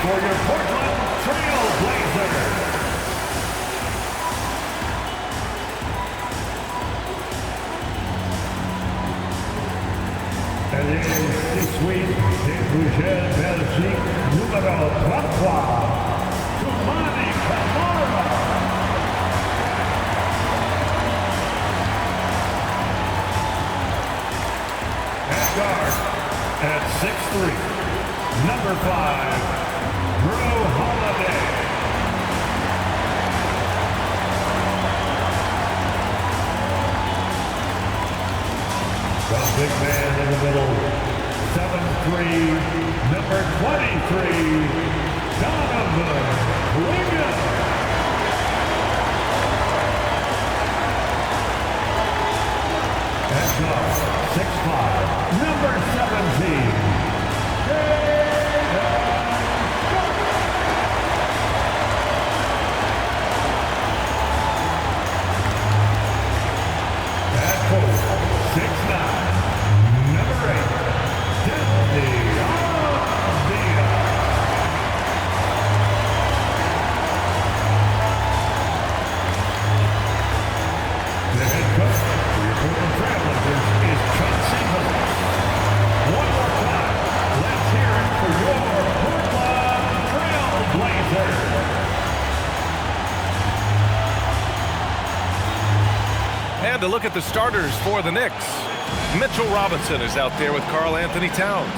for your Portland Trail Blazers. Elle est 6-8 des Bruxelles, Belgique, numéro 33, Toumani Camara. At guard, at 6'3", number 5, Bro Holiday. The big man in the middle, 7'3", number 23, Donovan Williams. And guard, 6'5", number 17, at post, 6'9", number 8, Debbie Avdia. The head coach for your Portland Trail Blazers is Chauncey Billups. One more time, let's hear it for your Portland Trail Blazers. And to look at the starters for the Knicks. Mitchell Robinson is out there with Karl Anthony Towns.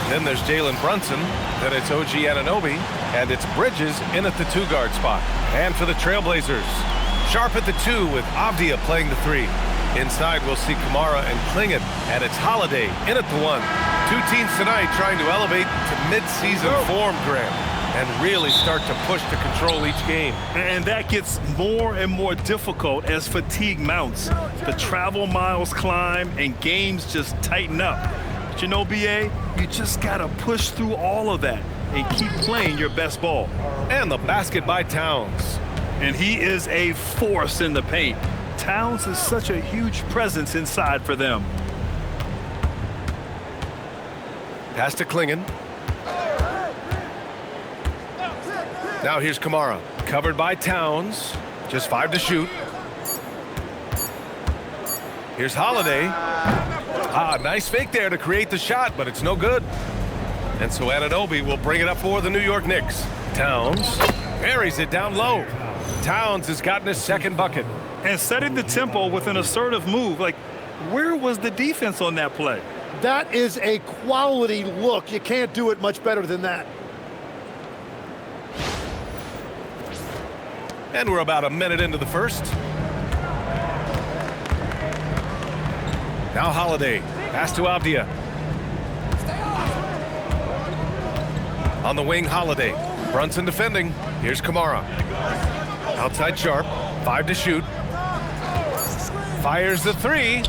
Then there's Jalen Brunson. Then it's OG Anunoby. And it's Bridges in at the 2-guard spot. And for the Trailblazers, Sharp at the 2 with Avdia playing the 3. Inside we'll see Camara and Klingon. And it's Holiday in at the 1. Two teams tonight trying to elevate to mid-season form, Graham, and really start to push to control each game. And that gets more and more difficult as fatigue mounts. The travel miles climb and games just tighten up. But you know, BA, you just got to push through all of that and keep playing your best ball. And the basket by Towns. And he is a force in the paint. Towns is such a huge presence inside for them. Pass to Klingon. Now here's Camara, covered by Towns. Just 5 to shoot. Here's Holiday. Nice fake there to create the shot, but it's no good. And so Anunoby will bring it up for the New York Knicks. Towns buries it down low. Towns has gotten his second bucket. And setting the tempo with an assertive move. Like, where was the defense on that play? That is a quality look. You can't do it much better than that. And we're about a minute into the first. Now Holiday, pass to Avdia. On the wing, Holiday. Brunson defending. Here's Camara. Outside Sharp, 5 to shoot. Fires the 3,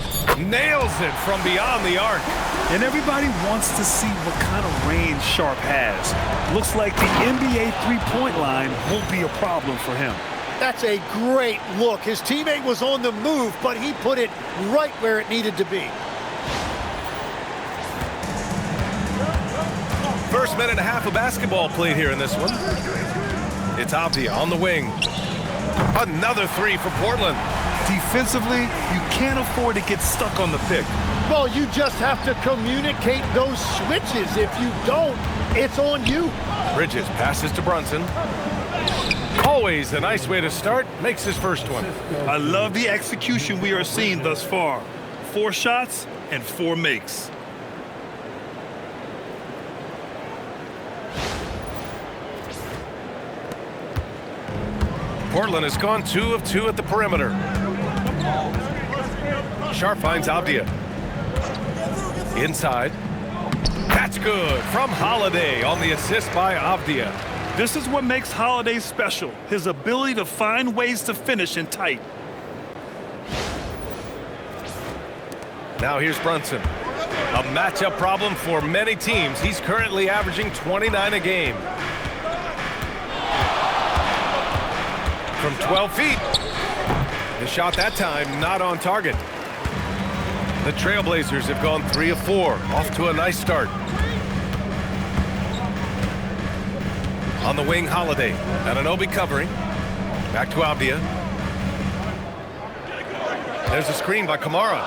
nails it from beyond the arc. And everybody wants to see what kind of range Sharp has. Looks like the NBA three-point line won't be a problem for him. That's a great look. His teammate was on the move, but he put it right where it needed to be. First minute and a half of basketball played here in this one. It's Avdia on the wing. Another 3 for Portland. Defensively, you can't afford to get stuck on the pick. Well, you just have to communicate those switches. If you don't, it's on you. Bridges passes to Brunson. Always a nice way to start. Makes his first one. I love the execution we are seeing thus far. 4 shots and 4 makes. Portland has gone 2 of 2 at the perimeter. Sharp finds Avdia. Inside. That's good from Holiday on the assist by Avdia. This is what makes Holiday special, his ability to find ways to finish in tight. Now here's Brunson. A matchup problem for many teams. He's currently averaging 29 a game. From 12 feet. The shot that time not on target. The Trailblazers have gone 3 of 4. Off to a nice start. On the wing, Holiday. Anunoby covering. Back to Avdia. There's a screen by Kamara.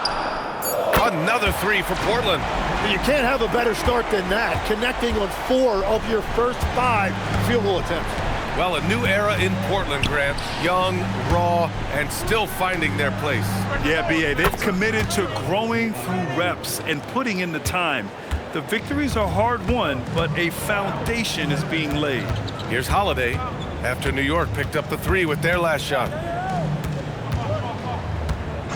Another three for Portland. You can't have a better start than that, connecting on 4 of your first 5 field goal attempts. Well, a new era in Portland, Grant. Young, raw, and still finding their place. Yeah, B.A., they've committed to growing through reps and putting in the time. The victories are hard-won, but a foundation is being laid. Here's Holiday after New York picked up the 3 with their last shot.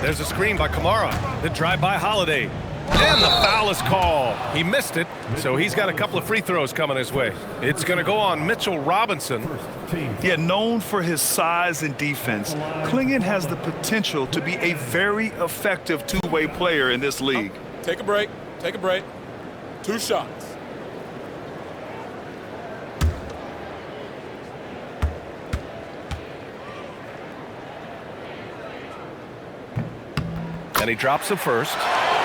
There's a screen by Kamara. The drive by Holiday. And the foul is called. He missed it, so he's got a couple of free throws coming his way. It's going to go on Mitchell Robinson. Yeah, known for his size and defense, Clingan has the potential to be a very effective two-way player in this league. Take a break. Take a break. 2 shots. And he drops the first.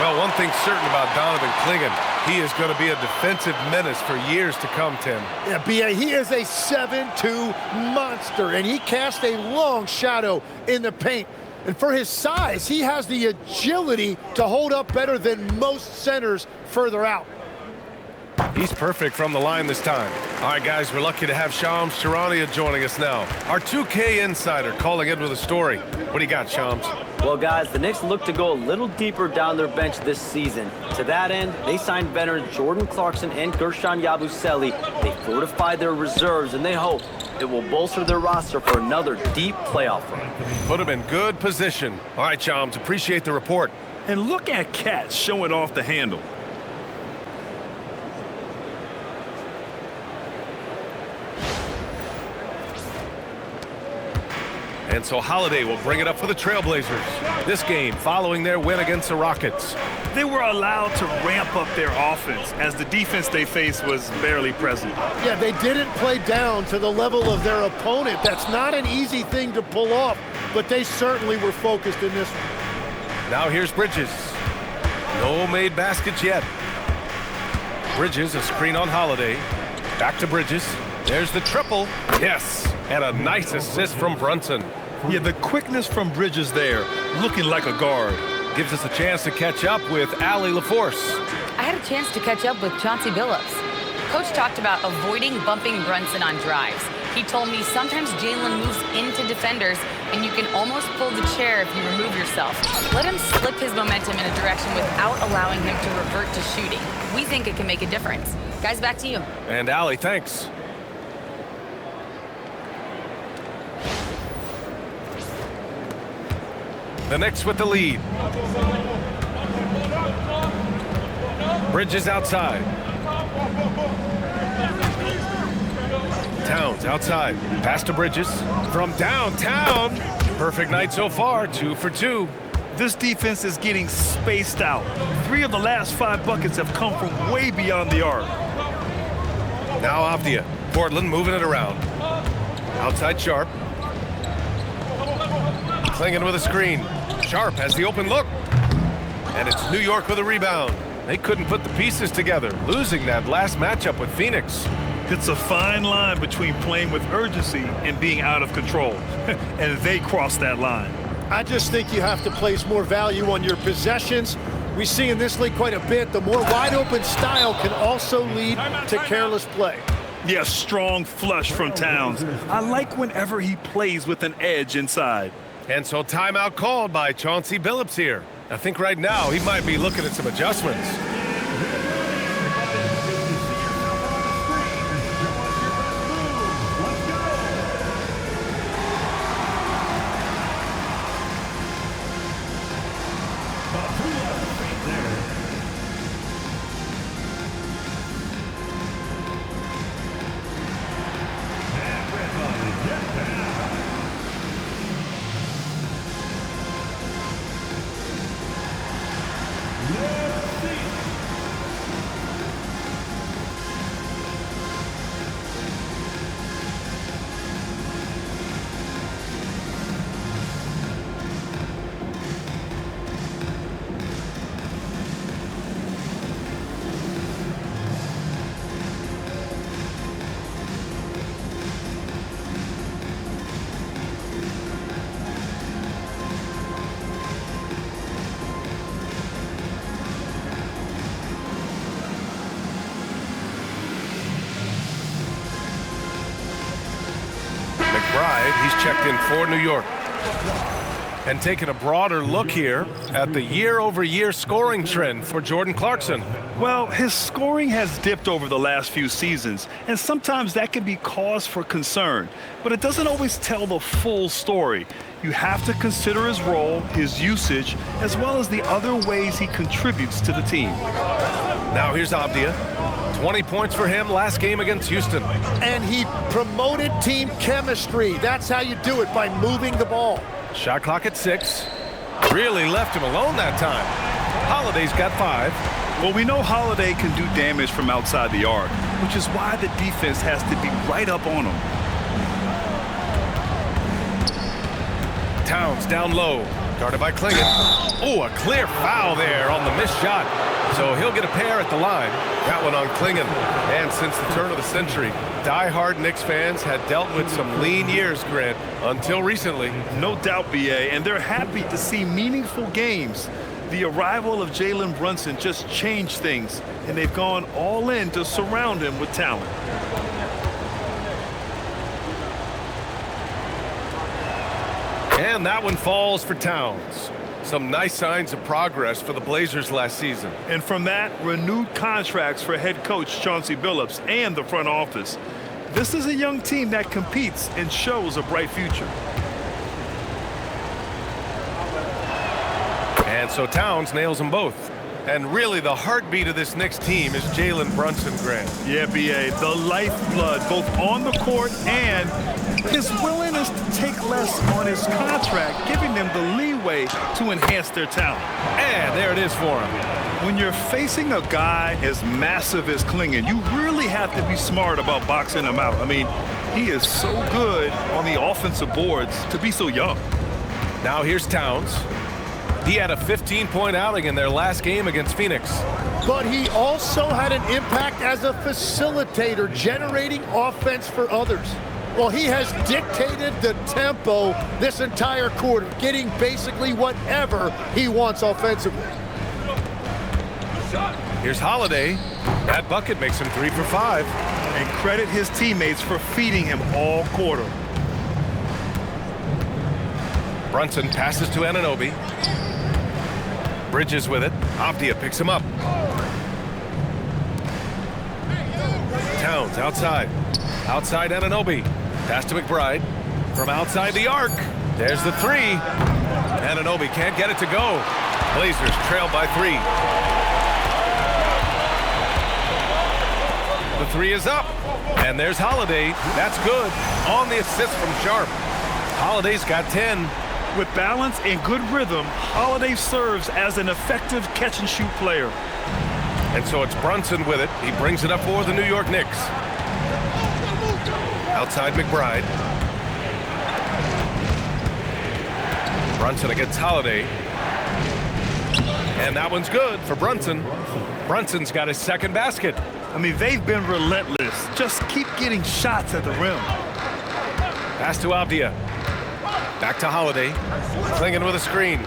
Well, one thing's certain about Donovan Clingan. He is going to be a defensive menace for years to come, Tim. Yeah, B.A., he is a 7'2" monster, and he casts a long shadow in the paint. And for his size, he has the agility to hold up better than most centers further out. He's perfect from the line this time. All right, guys, we're lucky to have Shams Charania joining us now. Our 2K insider calling in with a story. What do you got, Shams? Well, guys, the Knicks look to go a little deeper down their bench this season. To that end, they signed veterans Jordan Clarkson and Gershon Yabusele. They fortified their reserves, and they hope it will bolster their roster for another deep playoff run. Put them in good position. All right, Shams, appreciate the report. And look at Cat showing off the handle. And so Holiday will bring it up for the Trailblazers. This game following their win against the Rockets. They were allowed to ramp up their offense as the defense they faced was barely present. Yeah, they didn't play down to the level of their opponent. That's not an easy thing to pull off, but they certainly were focused in this one. Now here's Bridges. No made baskets yet. Bridges, a screen on Holiday. Back to Bridges. There's the triple. Yes, and a nice assist from Brunson. Yeah, the quickness from Bridges there, looking like a guard. Gives us a chance to catch up with Allie LaForce. I had a chance to catch up with Chauncey Billups. Coach talked about avoiding bumping Brunson on drives. He told me sometimes Jalen moves into defenders and you can almost pull the chair if you remove yourself. Let him slip his momentum in a direction without allowing him to revert to shooting. We think it can make a difference. Guys, back to you. And Allie, thanks. The Knicks with the lead. Bridges outside. Towns outside. Pass to Bridges. From downtown. Perfect night so far. 2 for 2. This defense is getting spaced out. 3 of the last 5 buckets have come from way beyond the arc. Now Avdia. Portland moving it around. Outside Sharp. Clingan with a screen. Sharp has the open look. And it's New York with a rebound. They couldn't put the pieces together, losing that last matchup with Phoenix. It's a fine line between playing with urgency and being out of control. And they crossed that line. I just think you have to place more value on your possessions. We see in this league quite a bit. The more wide open style can also lead to careless play. Yes, strong flush from Towns. I like whenever he plays with an edge inside. And so timeout called by Chauncey Billups here. I think right now he might be looking at some adjustments. checked in for New York. And taking a broader look here at the year-over-year scoring trend for Jordan Clarkson. Well, his scoring has dipped over the last few seasons, and sometimes that can be cause for concern. But it doesn't always tell the full story. You have to consider his role, his usage, as well as the other ways he contributes to the team. Now here's Abdia. 20 points for him last game against Houston. And he promoted team chemistry. That's how you do it, by moving the ball. Shot clock at 6. Really left him alone that time. Holiday's got 5. Well, we know Holiday can do damage from outside the arc, which is why the defense has to be right up on him. Towns down low, guarded by Klingon. Oh, a clear foul there on the missed shot. So he'll get a pair at the line. That one on Klingon. And since the turn of the century, die-hard Knicks fans had dealt with some lean years, Grant, until recently. No doubt, BA, and they're happy to see meaningful games. The arrival of Jalen Brunson just changed things, and they've gone all in to surround him with talent. And that one falls for Towns. Some nice signs of progress for the Blazers last season. And from that, renewed contracts for head coach Chauncey Billups and the front office. This is a young team that competes and shows a bright future. And so Towns nails them both. And really the heartbeat of this Knicks team is Jalen Brunson, Grant. Yeah, BA, the lifeblood both on the court and his willingness to take less on his contract, giving them the leeway to enhance their talent. And there it is for him. When you're facing a guy as massive as Klingon, you really have to be smart about boxing him out. I mean, he is so good on the offensive boards to be so young. Now here's Towns. He had a 15-point outing in their last game against Phoenix. But he also had an impact as a facilitator, generating offense for others. Well, he has dictated the tempo this entire quarter, getting basically whatever he wants offensively. Here's Holiday. That bucket makes him 3 for 5. And credit his teammates for feeding him all quarter. Brunson passes to Anunoby. Bridges with it. Abdia picks him up. Towns outside. Outside Anunoby. Pass to McBride. From outside the arc. There's the 3. Anunoby can't get it to go. Blazers trail by 3. The 3 is up. And there's Holiday. That's good. On the assist from Sharp. Holiday's got 10. With balance and good rhythm, Holiday serves as an effective catch-and-shoot player. And so it's Brunson with it. He brings it up for the New York Knicks. Outside McBride. Brunson against Holiday. And that one's good for Brunson. Brunson's got his second basket. I mean, they've been relentless. Just keep getting shots at the rim. Pass to Abdia. Back to Holiday. Klingon with a screen.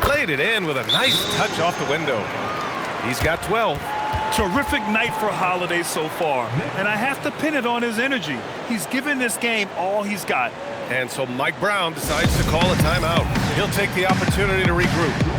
Played it in with a nice touch off the window. He's got 12. Terrific night for Holiday so far. And I have to pin it on his energy. He's given this game all he's got. And so Mike Brown decides to call a timeout. He'll take the opportunity to regroup.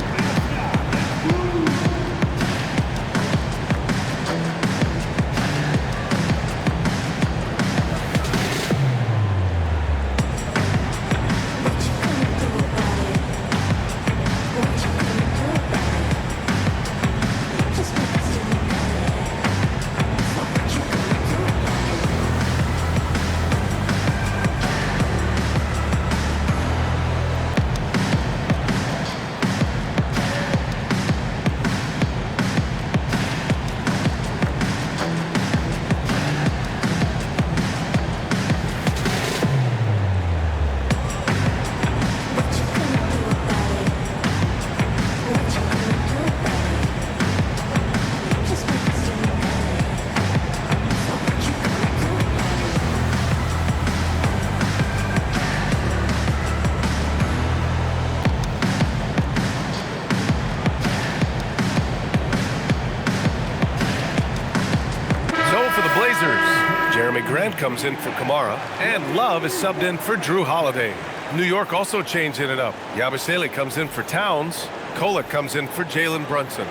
Grant comes in for Kamara, and Love is subbed in for Drew Holiday. New York also changing it up. Yabusele comes in for Towns. Kolek comes in for Jalen Brunson.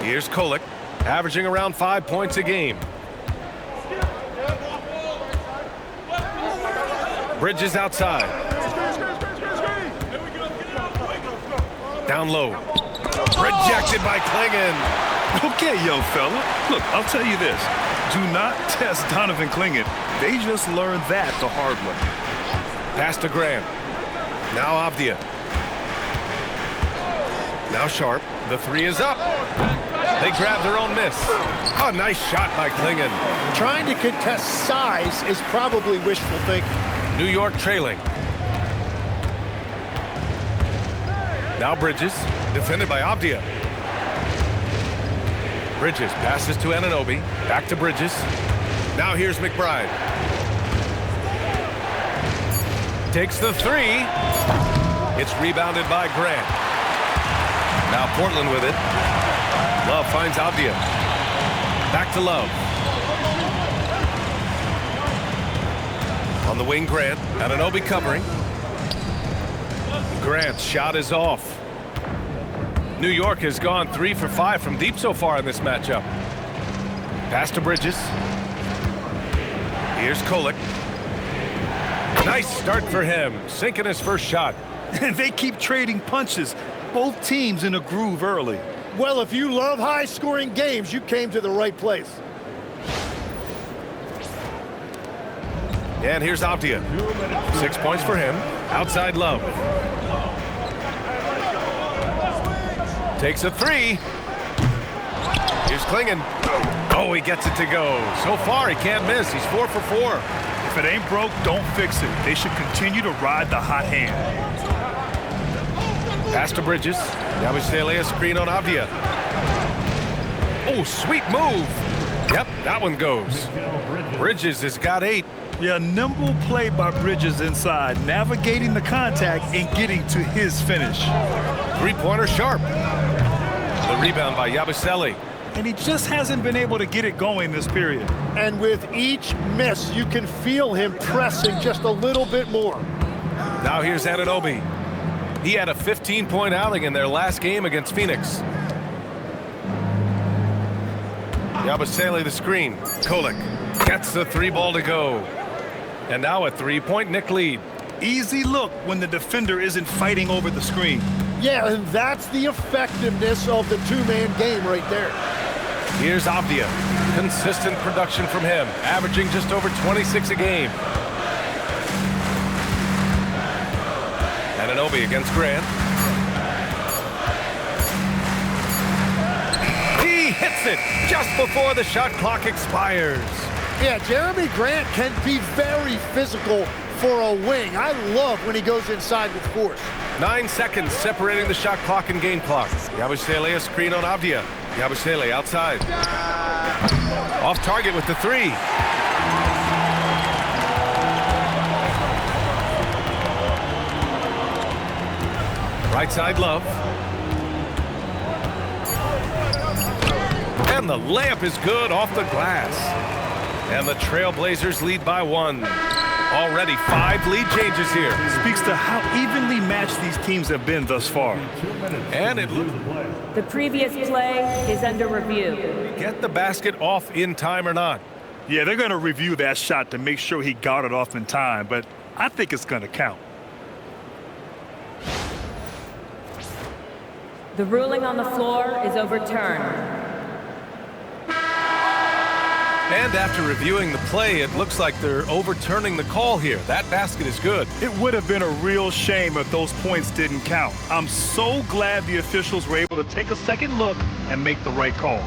Here's Kolek, averaging around 5 points a game. Bridges outside. Down low. Rejected by Klingon. Okay, young fella. Look, I'll tell you this. Do not test Donovan Klingon. They just learned that the hard way. Pass to Graham. Now Avdia. Now Sharp. The three is up. They grab their own miss. Oh, nice shot by Klingon. Trying to contest size is probably wishful thinking. New York trailing. Now Bridges, defended by Avdia. Bridges passes to Anunoby. Back to Bridges. Now here's McBride. Takes the three. It's rebounded by Grant. Now Portland with it. Love finds Avdia. Back to Love. On the wing, Grant. Anunoby covering. Grant's shot is off. New York has gone 3 for 5 from deep so far in this matchup. Pass to Bridges. Here's Kolek. Nice start for him, sinking his first shot. And they keep trading punches. Both teams in a groove early. Well, if you love high-scoring games, you came to the right place. And here's Avdia. 6 points for him. Outside Love. Takes a three. Here's Klingon. Oh, he gets it to go. So far, he can't miss. He's 4 for 4. If it ain't broke, don't fix it. They should continue to ride the hot hand. Pass to Bridges. Yabusele a screen on Avdia. Oh, sweet move. Yep, that one goes. Bridges has got 8. Yeah, nimble play by Bridges inside, navigating the contact and getting to his finish. Three-pointer Sharp. The rebound by Yabusele. And he just hasn't been able to get it going this period. And with each miss, you can feel him pressing just a little bit more. Now here's Anunoby. He had a 15-point outing in their last game against Phoenix. Yabusele the screen. Kolek gets the 3-ball to go. And now a 3-point Knick lead. Easy look when the defender isn't fighting over the screen. Yeah, and that's the effectiveness of the two-man game right there. Here's Avdia. Consistent production from him, averaging just over 26 a game. Anunoby against Grant. He hits it just before the shot clock expires. Yeah, Jeremy Grant can be very physical for a wing. I love when he goes inside with force. 9 seconds separating the shot clock and game clock. Yabusele a screen on Avdia. Yabusele outside. Off target with the three. Right side Love. And the layup is good off the glass. And the Trailblazers lead by 1. Already 5 lead changes here. Speaks to how evenly matched these teams have been thus far. And it The previous play is under review. get the basket off in time or not. Yeah, they're going to review that shot to make sure he got it off in time, but I think it's going to count. The ruling on the floor is overturned. And after reviewing the play, it looks like they're overturning the call here. That basket is good. It would have been a real shame if those points didn't count. I'm so glad the officials were able to take a second look and make the right call.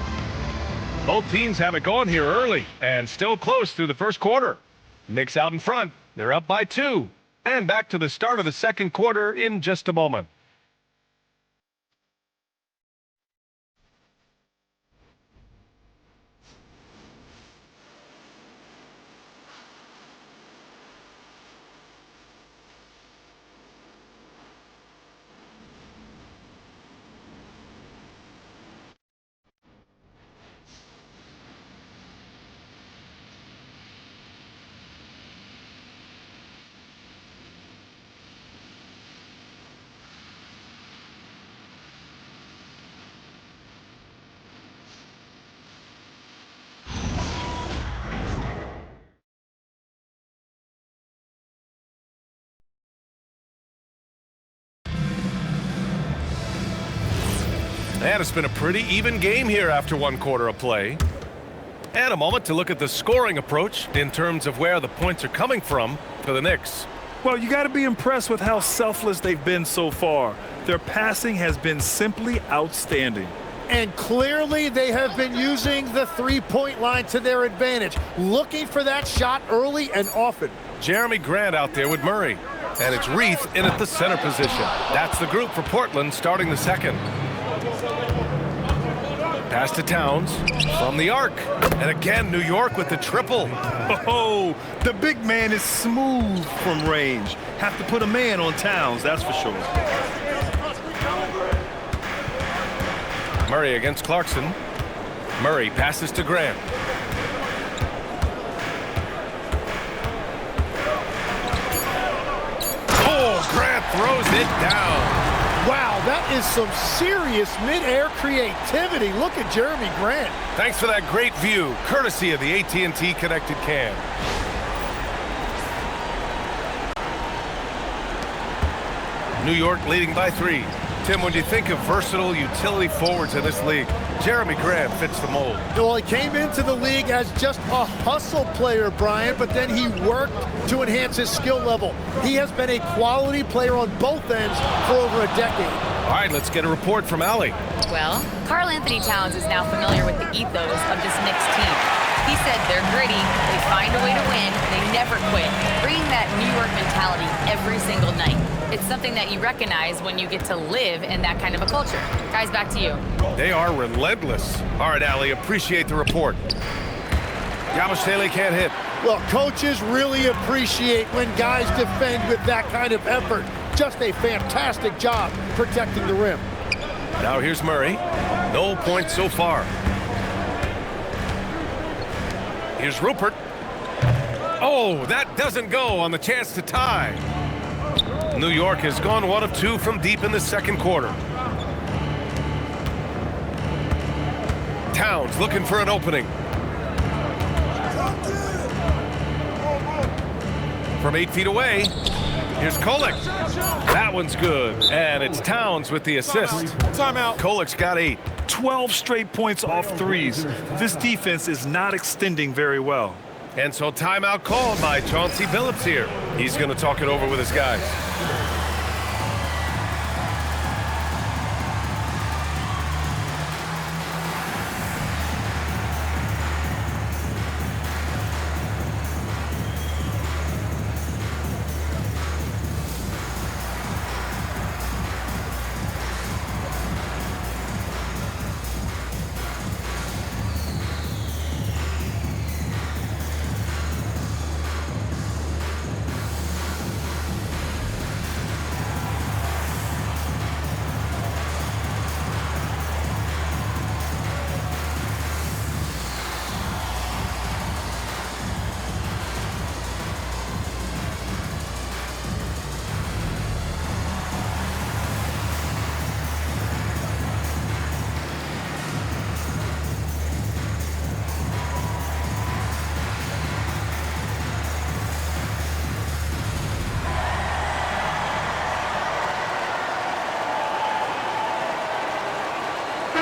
Both teams have it going here early and still close through the first quarter. Knicks out in front. They're up by 2. And back to the start of the second quarter in just a moment. And it's been a pretty even game here after 1 quarter of play. And a moment to look at the scoring approach in terms of where the points are coming from for the Knicks. Well, you got to be impressed with how selfless they've been so far. Their passing has been simply outstanding. And clearly they have been using the three-point line to their advantage, looking for that shot early and often. Jeremy Grant out there with Murray. And it's Reith in at the center position. That's the group for Portland starting the second. Pass to Towns from the arc. And again, New York with the triple. Oh, the big man is smooth from range. Have to put a man on Towns, that's for sure. Murray against Clarkson. Murray passes to Grant. Oh, Grant throws it down. Wow, that is some serious mid-air creativity. Look at Jeremy Grant. Thanks for that great view, courtesy of the AT&T Connected Cam. New York leading by 3. Tim, when you think of versatile utility forwards in this league, Jeremy Grant fits the mold. Well, he came into the league as just a hustle player, Brian, but then he worked to enhance his skill level. He has been a quality player on both ends for over a decade. All right, let's get a report from Allie. Well, Karl Anthony Towns is now familiar with the ethos of this Knicks team. He said they're gritty, they find a way to win, they never quit, bringing that New York mentality every single night. It's something that you recognize when you get to live in that kind of a culture. Guys, back to you. They are relentless. All right, Allie, appreciate the report. Yabusele can't hit. Well, coaches really appreciate when guys defend with that kind of effort. Just a fantastic job protecting the rim. Now here's Murray. No points so far. Here's Rupert. Oh, that doesn't go on the chance to tie. New York has gone 1 of 2 from deep in the second quarter. Towns looking for an opening. From 8 feet away, here's Kolek. That one's good. And it's Towns with the assist. Timeout. Kolek's got 8. 12 straight points off threes. This defense is not extending very well. And so timeout called by Chauncey Billups here. He's going to talk it over with his guys.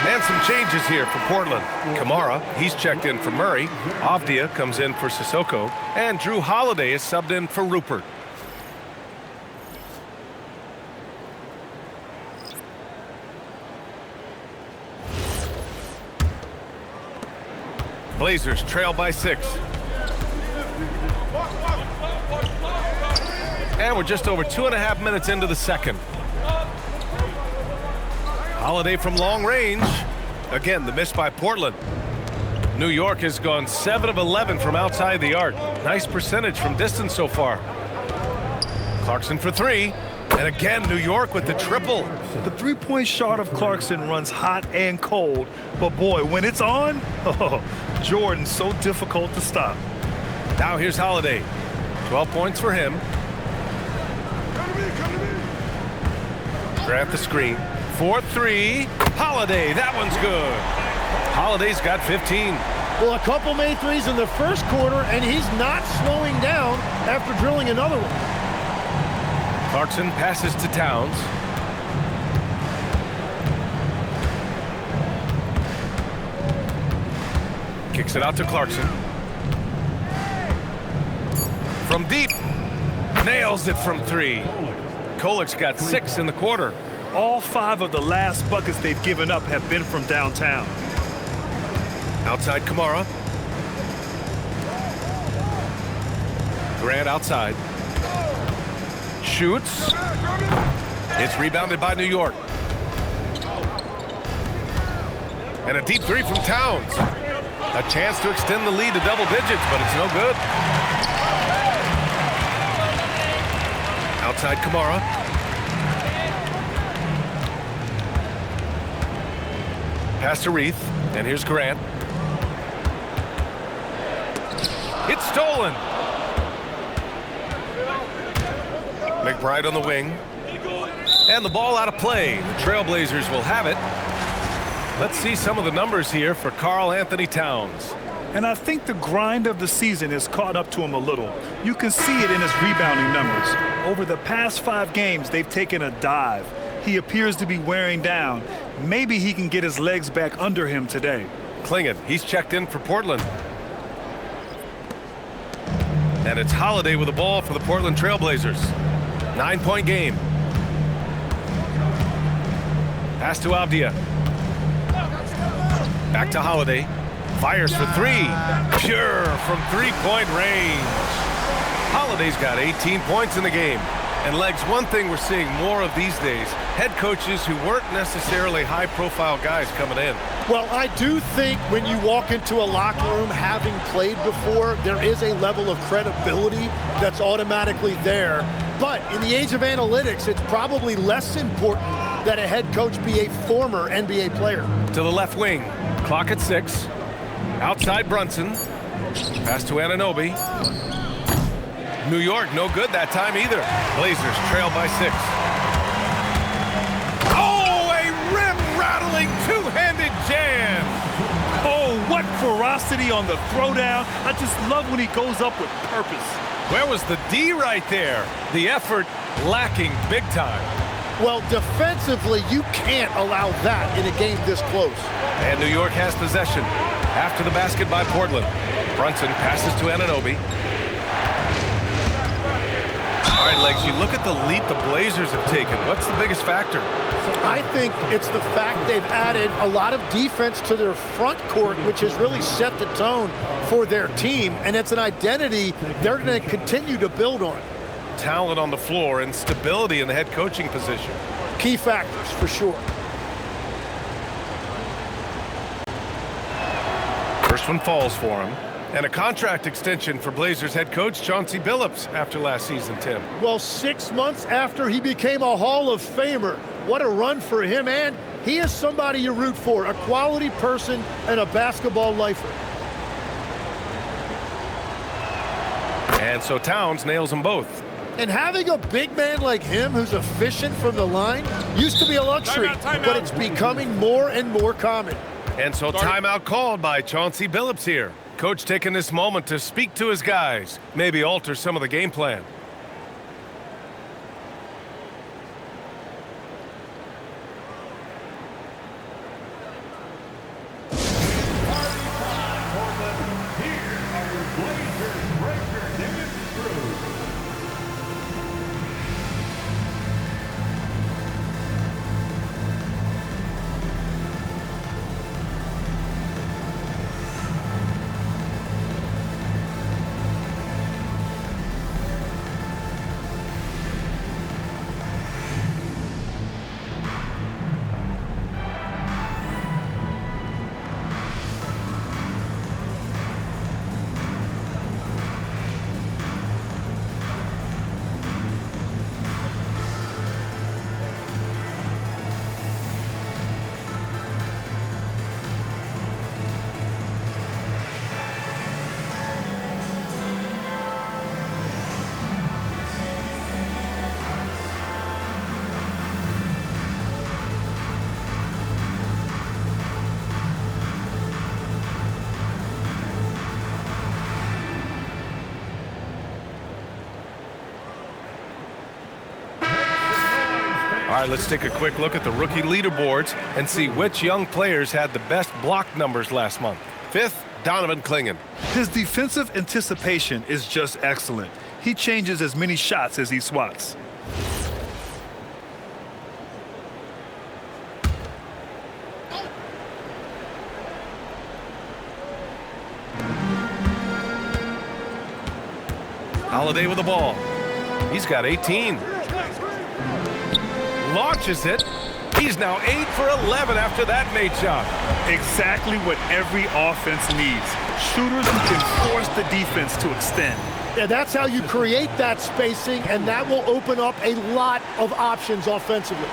And some changes here for Portland. Kamara, he's checked in for Murray. Avdia comes in for Sissoko. And Drew Holiday is subbed in for Rupert. Blazers trail by 6. And we're just over 2.5 minutes into the second. Holiday from long range. Again, the miss by Portland. New York has gone 7 of 11 from outside the arc. Nice percentage from distance so far. Clarkson for 3. And again, New York with the triple. The three-point shot of Clarkson runs hot and cold. But boy, when it's on, Jordan's so difficult to stop. Now here's Holiday. 12 points for him. Grant the screen. 4-3. Holiday, that one's good. Holiday's got 15. Well, a couple made threes in the first quarter, and he's not slowing down after drilling another one. Clarkson passes to Towns. Kicks it out to Clarkson. From deep. Nails it from 3. Kolik's got 6 in the quarter. All 5 of the last buckets they've given up have been from downtown. Outside Kamara. Grant outside. Shoots. It's rebounded by New York. And a deep 3 from Towns. A chance to extend the lead to double digits, but it's no good. Outside Kamara. Pass to Reith, and here's Grant. It's stolen. McBride on the wing. And the ball out of play. The Trailblazers will have it. Let's see some of the numbers here for Karl Anthony Towns. And I think the grind of the season has caught up to him a little. You can see it in his rebounding numbers. Over the past 5 games, they've taken a dive. He appears to be wearing down. Maybe he can get his legs back under him today. Klingon, he's checked in for Portland. And it's Holiday with the ball for the Portland Trailblazers. 9-point game. Pass to Avdia. Back to Holiday. Fires for 3. Pure from 3-point range. Holiday's got 18 points in the game. And Legs, one thing we're seeing more of these days, head coaches who weren't necessarily high-profile guys coming in. Well, I do think when you walk into a locker room having played before, there is a level of credibility that's automatically there. But in the age of analytics, it's probably less important that a head coach be a former NBA player. To the left wing. Clock at 6. Outside Brunson. Pass to Anunoby. New York, no good that time either. Blazers trail by 6. Oh, a rim-rattling two-handed jam. Oh, what ferocity on the throwdown. I just love when he goes up with purpose. Where was the D right there? The effort lacking big time. Well, defensively, you can't allow that in a game this close. And New York has possession. After the basket by Portland. Brunson passes to Anunoby. All right, Legs, you look at the leap the Blazers have taken. What's the biggest factor? I think it's the fact they've added a lot of defense to their front court, which has really set the tone for their team, and it's an identity they're going to continue to build on. Talent on the floor and stability in the head coaching position. Key factors, for sure. First one falls for him. And a contract extension for Blazers head coach Chauncey Billups after last season, Tim. Well, 6 months after he became a Hall of Famer. What a run for him, and he is somebody you root for, a quality person and a basketball lifer. And so Towns nails them both. And having a big man like him who's efficient from the line used to be a luxury, but it's becoming more and more common. And so timeout called by Chauncey Billups here. Coach taking this moment to speak to his guys, maybe alter some of the game plan. All right, let's take a quick look at the rookie leaderboards and see which young players had the best block numbers last month. 5th, Donovan Clingan. His defensive anticipation is just excellent. He changes as many shots as he swats. Holiday with the ball. He's got 18. Launches it. He's now 8 for 11 after that made shot. Exactly what every offense needs. Shooters who can force the defense to extend. Yeah, that's how you create that spacing, and that will open up a lot of options offensively.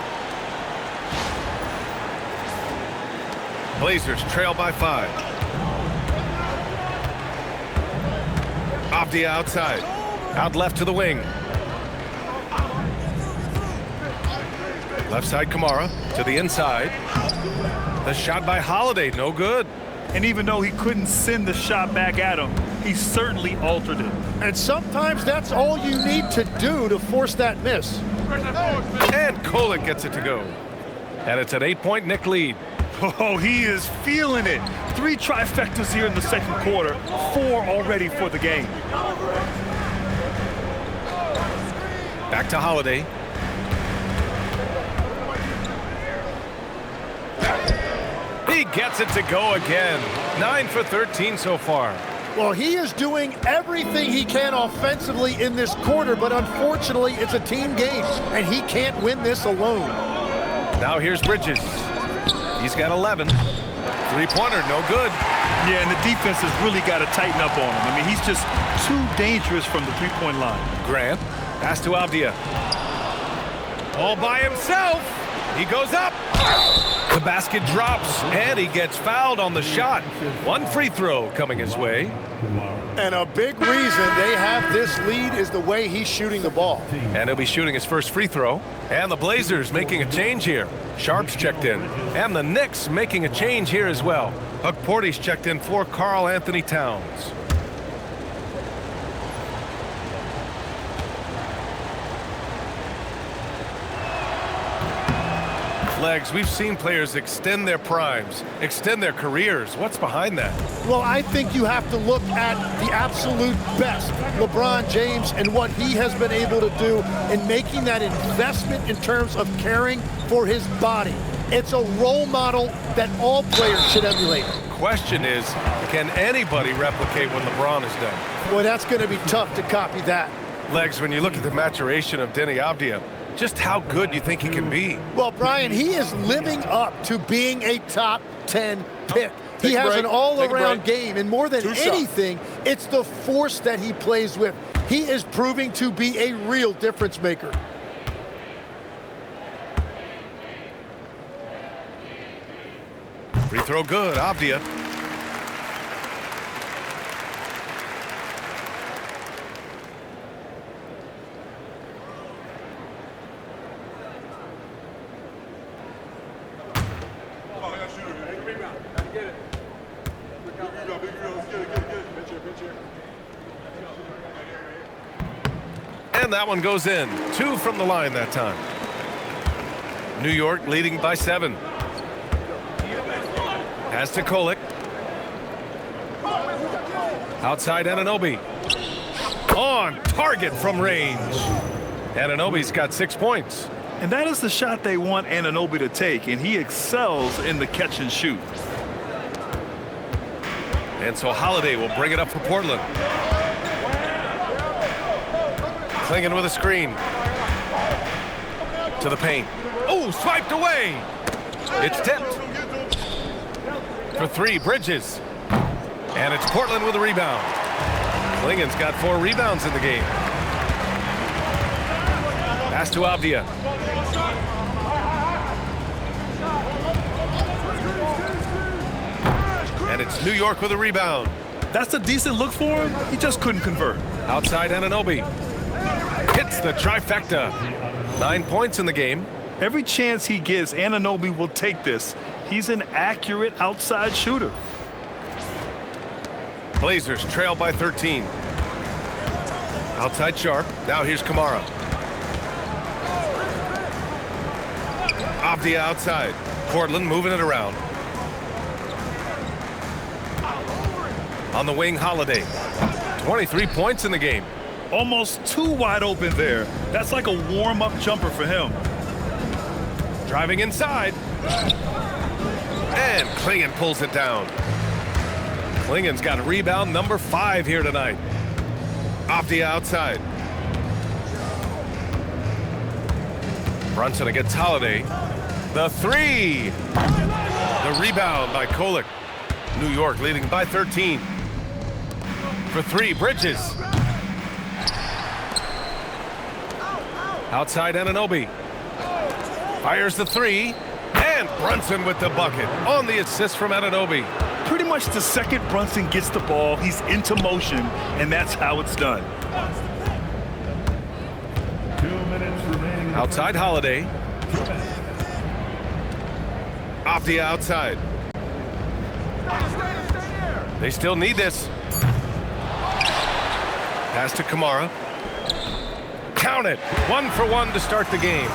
Blazers trail by 5. Off the outside. Out left to the wing. Left side Kamara to the inside. The shot by Holiday, no good. And even though he couldn't send the shot back at him, he certainly altered it. And sometimes that's all you need to do to force that miss. And Kolek gets it to go. And it's an 8-point Knick lead. Oh, he is feeling it. 3 trifectas here in the second quarter, 4 already for the game. Back to Holiday. He gets it to go again. 9 for 13 so far. Well, he is doing everything he can offensively in this quarter, but unfortunately, it's a team game, and he can't win this alone. Now here's Bridges. He's got 11. Three-pointer, no good. Yeah, and the defense has really got to tighten up on him. I mean, he's just too dangerous from the three-point line. Grant, pass to Avdia. All by himself. He goes up. The basket drops, and he gets fouled on the shot. 1 free throw coming his way. And a big reason they have this lead is the way he's shooting the ball. And he'll be shooting his first free throw. And the Blazers making a change here. Sharp's checked in. And the Knicks making a change here as well. Huck Porty's checked in for Karl Anthony Towns. Legs, we've seen players extend their primes, extend their careers. What's behind that? Well, I think you have to look at the absolute best, LeBron James, and what he has been able to do in making that investment in terms of caring for his body. It's a role model that all players should emulate. Question is, can anybody replicate what LeBron has done? Boy, that's going to be tough to copy that. Legs, when you look at the maturation of Denny Avdia, just how good do you think he can be? Well, Brian, he is living up to being a top 10 pick. He has an all-around game, and more than anything, it's the force that he plays with. He is proving to be a real difference maker. Free throw good, Avdia. And that one goes in. 2 from the line that time. New York leading by 7. Has to Kolek. Outside Anunoby. On target from range. Anunoby's got 6 points. And that is the shot they want Anunoby to take, and he excels in the catch and shoot. And so Holiday will bring it up for Portland. Clingan with a screen. To the paint. Oh, swiped away. It's tipped. For 3, Bridges. And it's Portland with a rebound. Clingan's got 4 rebounds in the game. Pass to Avdia. And it's New York with a rebound. That's a decent look for him. He just couldn't convert. Outside Anunoby. Hits the trifecta. 9 points in the game. Every chance he gives, Anunoby will take this. He's an accurate outside shooter. Blazers trail by 13. Outside Sharp. Now here's Kamara. Avdia outside. Portland moving it around. On the wing, Holiday. 23 points in the game. Almost too wide open there. That's like a warm-up jumper for him. Driving inside. And Klingon pulls it down. Klingon's got rebound number 5 here tonight. Off the outside. Brunson against Holiday. The 3. The rebound by Kolek. New York leading by 13. For 3, Bridges. Outside Anunoby. Fires the 3. And Brunson with the bucket on the assist from Anunoby. Pretty much the second Brunson gets the ball, he's into motion, and that's how it's done. 2 minutes remaining. Outside Holiday. Off the outside. They still need this. Pass to Kamara. Count it. 1 for 1 to start the game.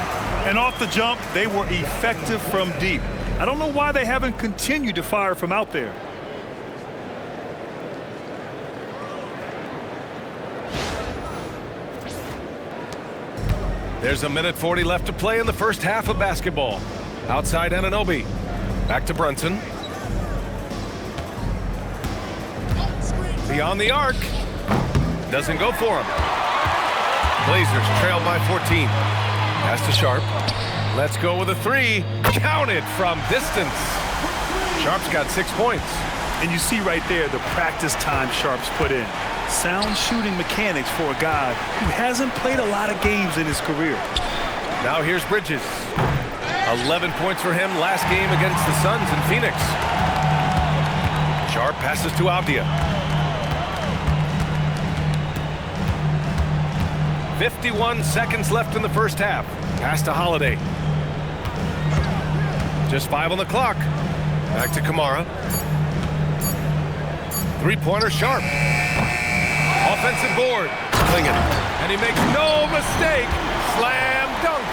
And off the jump, they were effective from deep. I don't know why they haven't continued to fire from out there. There's 1:40 left to play in the first half of basketball. Outside Anunoby. Back to Brunson. Beyond the arc. Doesn't go for him. Blazers trail by 14. Pass to Sharp. Let's go with a 3. Counted from distance. Sharp's got 6 points. And you see right there the practice time Sharp's put in. Sound shooting mechanics for a guy who hasn't played a lot of games in his career. Now here's Bridges. 11 points for him last game against the Suns in Phoenix. Sharp passes to Avdia. 51 seconds left in the first half. Pass to Holiday. Just 5 on the clock. Back to Kamara. 3-pointer Sharp. Offensive board. Klingon. And he makes no mistake. Slam dunk.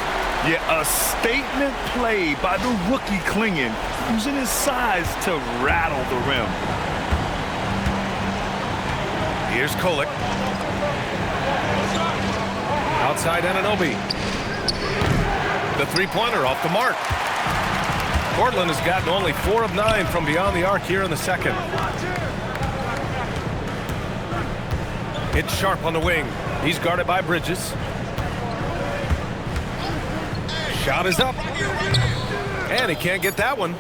Yeah, a statement play by the rookie Klingon, using his size to rattle the rim. Here's Kolek. Outside Anunoby. The 3-pointer off the mark. Portland has gotten only 4 of 9 from beyond the arc here in the second. It's Sharp on the wing. He's guarded by Bridges. Shot is up. And he can't get that one.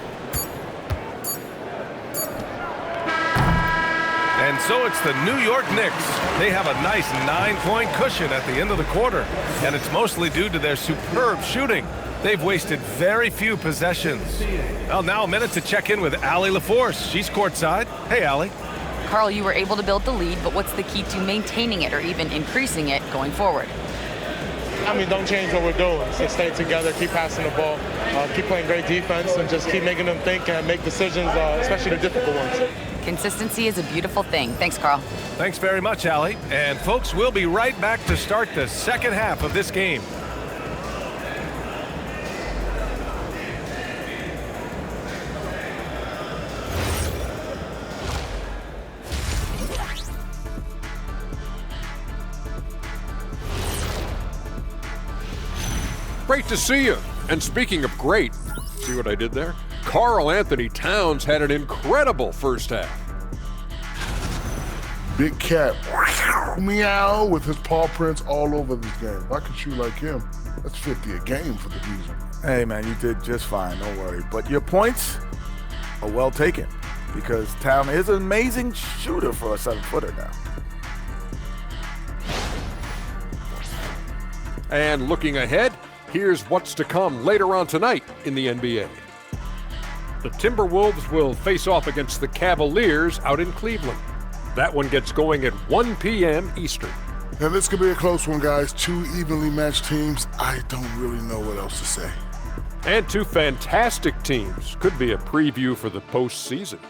And so it's the New York Knicks. They have a nice 9-point cushion at the end of the quarter. And it's mostly due to their superb shooting. They've wasted very few possessions. Well, now a minute to check in with Allie LaForce. She's courtside. Hey, Allie. Carl, you were able to build the lead, but what's the key to maintaining it or even increasing it going forward? I mean, don't change what we're doing. So stay together, keep passing the ball, keep playing great defense, and just keep making them think and make decisions, especially the difficult ones. Consistency is a beautiful thing. Thanks, Carl. Thanks very much, Allie. And folks, we'll be right back to start the second half of this game. Great to see you. And speaking of great, see what I did there? Karl Anthony Towns had an incredible first half. Big cat, meow, with his paw prints all over this game. If I could shoot like him, that's 50 a game for the Diesel. Hey, man, you did just fine. Don't worry. But your points are well taken because Town is an amazing shooter for a 7-footer now. And looking ahead, here's what's to come later on tonight in the NBA. The Timberwolves will face off against the Cavaliers out in Cleveland. That one gets going at 1 p.m. Eastern. Now, this could be a close one, guys. 2 evenly matched teams. I don't really know what else to say. And 2 fantastic teams. Could be a preview for the postseason.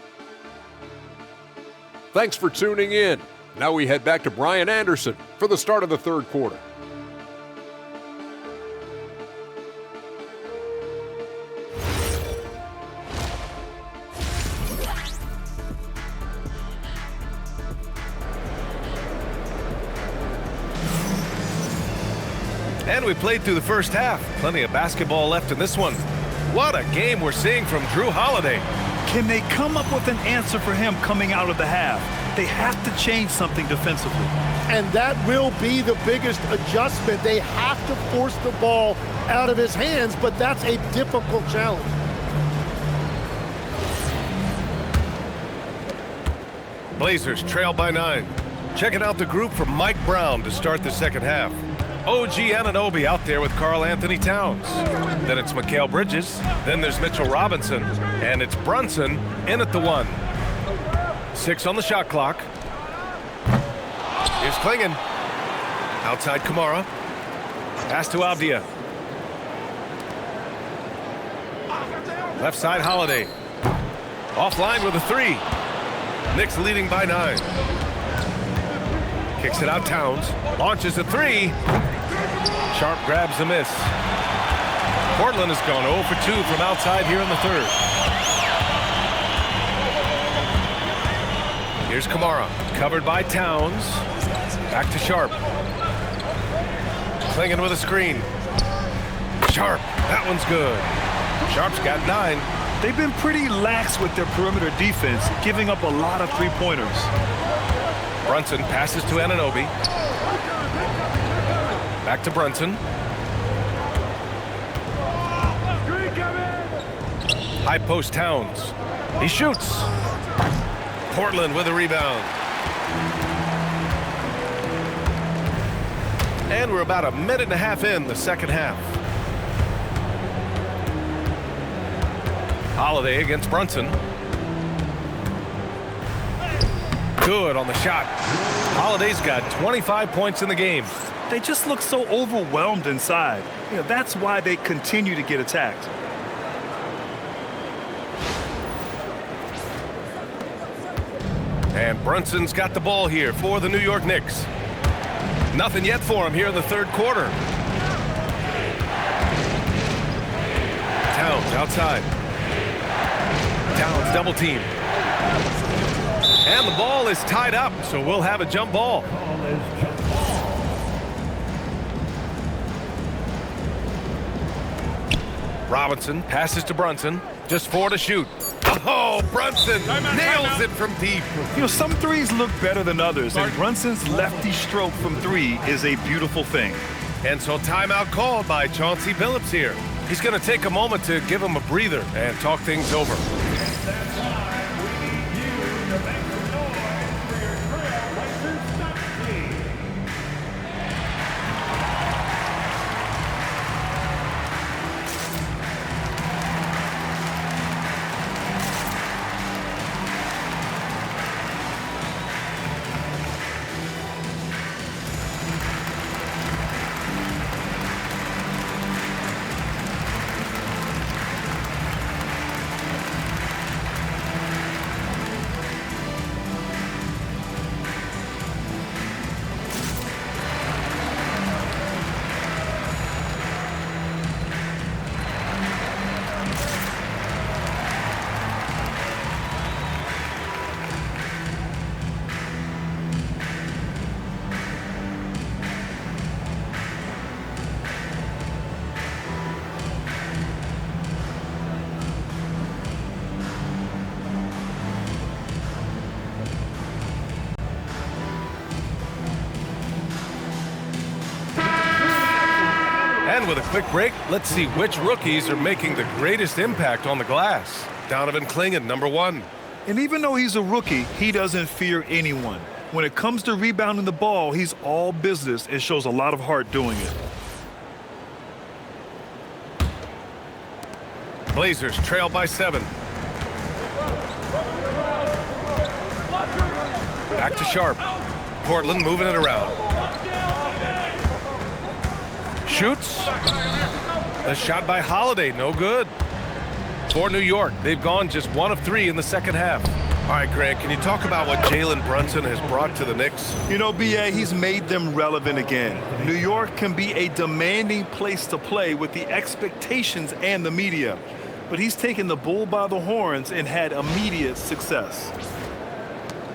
Thanks for tuning in. Now we head back to Brian Anderson for the start of the third quarter. And we played through the first half. Plenty of basketball left in this one. What a game we're seeing from Drew Holiday. Can they come up with an answer for him coming out of the half? They have to change something defensively. And that will be the biggest adjustment. They have to force the ball out of his hands, but that's a difficult challenge. Blazers trail by 9. Checking out the group from Mike Brown to start the second half. OG Anunoby out there with Karl Anthony Towns. Then it's Mikal Bridges. Then there's Mitchell Robinson. And it's Brunson in at the 1. 6 on the shot clock. Here's Klingon. Outside Kamara. Pass to Avdia. Left side Holiday. Offline with a 3. Knicks leading by 9. Kicks it out Towns. Launches a 3. Sharp grabs a miss. Portland has gone 0 for 2 from outside here in the third. Here's Kamara. Covered by Towns. Back to Sharp. Klingon with a screen. Sharp. That one's good. Sharp's got 9. They've been pretty lax with their perimeter defense, giving up a lot of three-pointers. Brunson passes to Anunoby. Back to Brunson. High post Towns. He shoots. Portland with a rebound. And we're about a minute and a half in the second half. Holiday against Brunson. Good on the shot. Holiday's got 25 points in the game. They just look so overwhelmed inside. You know, that's why they continue to get attacked. And Brunson's got the ball here for the New York Knicks. Nothing yet for him here in the third quarter. Towns outside. Towns double team. And the ball is tied up, so we'll have a jump ball. Robinson passes to Brunson. Just 4 to shoot. Oh, Brunson nails it from deep. You know, some threes look better than others, and Brunson's lefty stroke from 3 is a beautiful thing. And so timeout called by Chauncey Billups here. He's going to take a moment to give him a breather and talk things over. And with a quick break, let's see which rookies are making the greatest impact on the glass. Donovan Klingon, number 1. And even though he's a rookie, he doesn't fear anyone. When it comes to rebounding the ball, he's all business and shows a lot of heart doing it. Blazers trail by 7. Back to Sharp. Portland moving it around. Shoots. The shot by Holiday, no good. For New York, they've gone just 1 of 3 in the second half. All right, Grant, can you talk about what Jalen Brunson has brought to the Knicks? You know, B.A., he's made them relevant again. New York can be a demanding place to play with the expectations and the media. But he's taken the bull by the horns and had immediate success.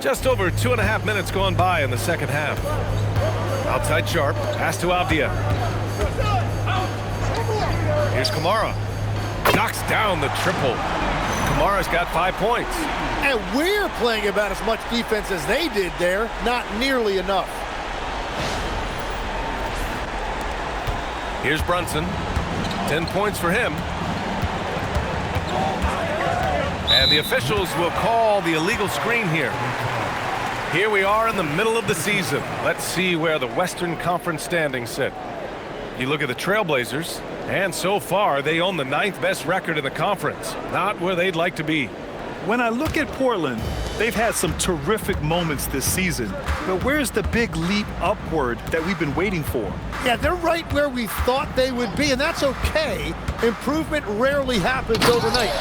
Just over 2.5 minutes gone by in the second half. Outside Sharp, pass to Avdia. Here's Kamara. Knocks down the triple. Kamara's got 5 points. And we're playing about as much defense as they did there. Not nearly enough. Here's Brunson. 10 points for him. And the officials will call the illegal screen here. Here we are in the middle of the season. Let's see where the Western Conference standings sit. You look at the Trailblazers, and so far they own the 9th best record in the conference. Not where they'd like to be. When I look at Portland, they've had some terrific moments this season. But where's the big leap upward that we've been waiting for? Yeah, they're right where we thought they would be, and that's okay. Improvement rarely happens overnight.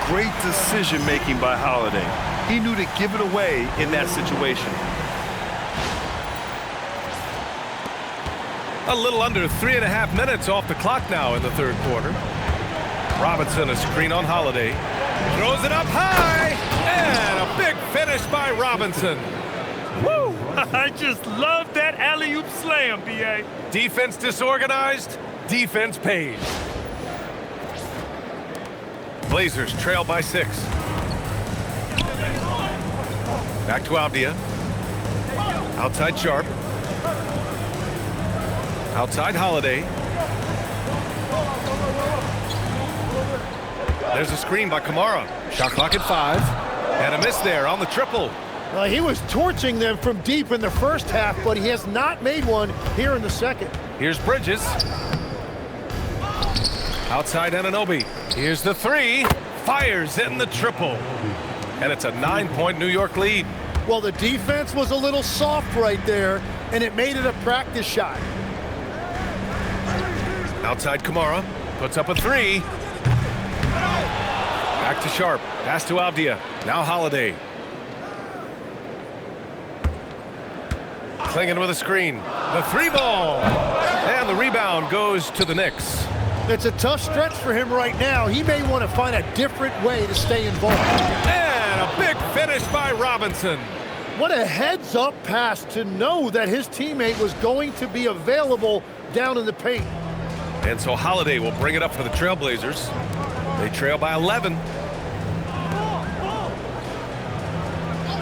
Great decision-making by Holiday. He knew to give it away in that situation. A little under 3.5 minutes off the clock now in the third quarter. Robinson, a screen on Holiday. Throws it up high, and a big finish by Robinson. Woo! I just love that alley-oop slam, B.A. Defense disorganized, defense pays. Blazers trail by 6. Back to Avdia. Outside Sharp. Outside Holiday. There's a screen by Kamara. Shot clock at 5. And a miss there on the triple. He was torching them from deep in the first half, but he has not made one here in the second. Here's Bridges. Outside Anunoby. Here's the 3. Fires in the triple. And it's a 9-point New York lead. Well, the defense was a little soft right there, and it made it a practice shot. Outside Kamara. Puts up a 3. Back to Sharp. Pass to Avdia. Now Holiday. Clinging with a screen. The 3 ball. And the rebound goes to the Knicks. It's a tough stretch for him right now. He may want to find a different way to stay involved. And a big finish by Robinson. What a heads-up pass to know that his teammate was going to be available down in the paint. And so Holiday will bring it up for the Trailblazers. They trail by 11.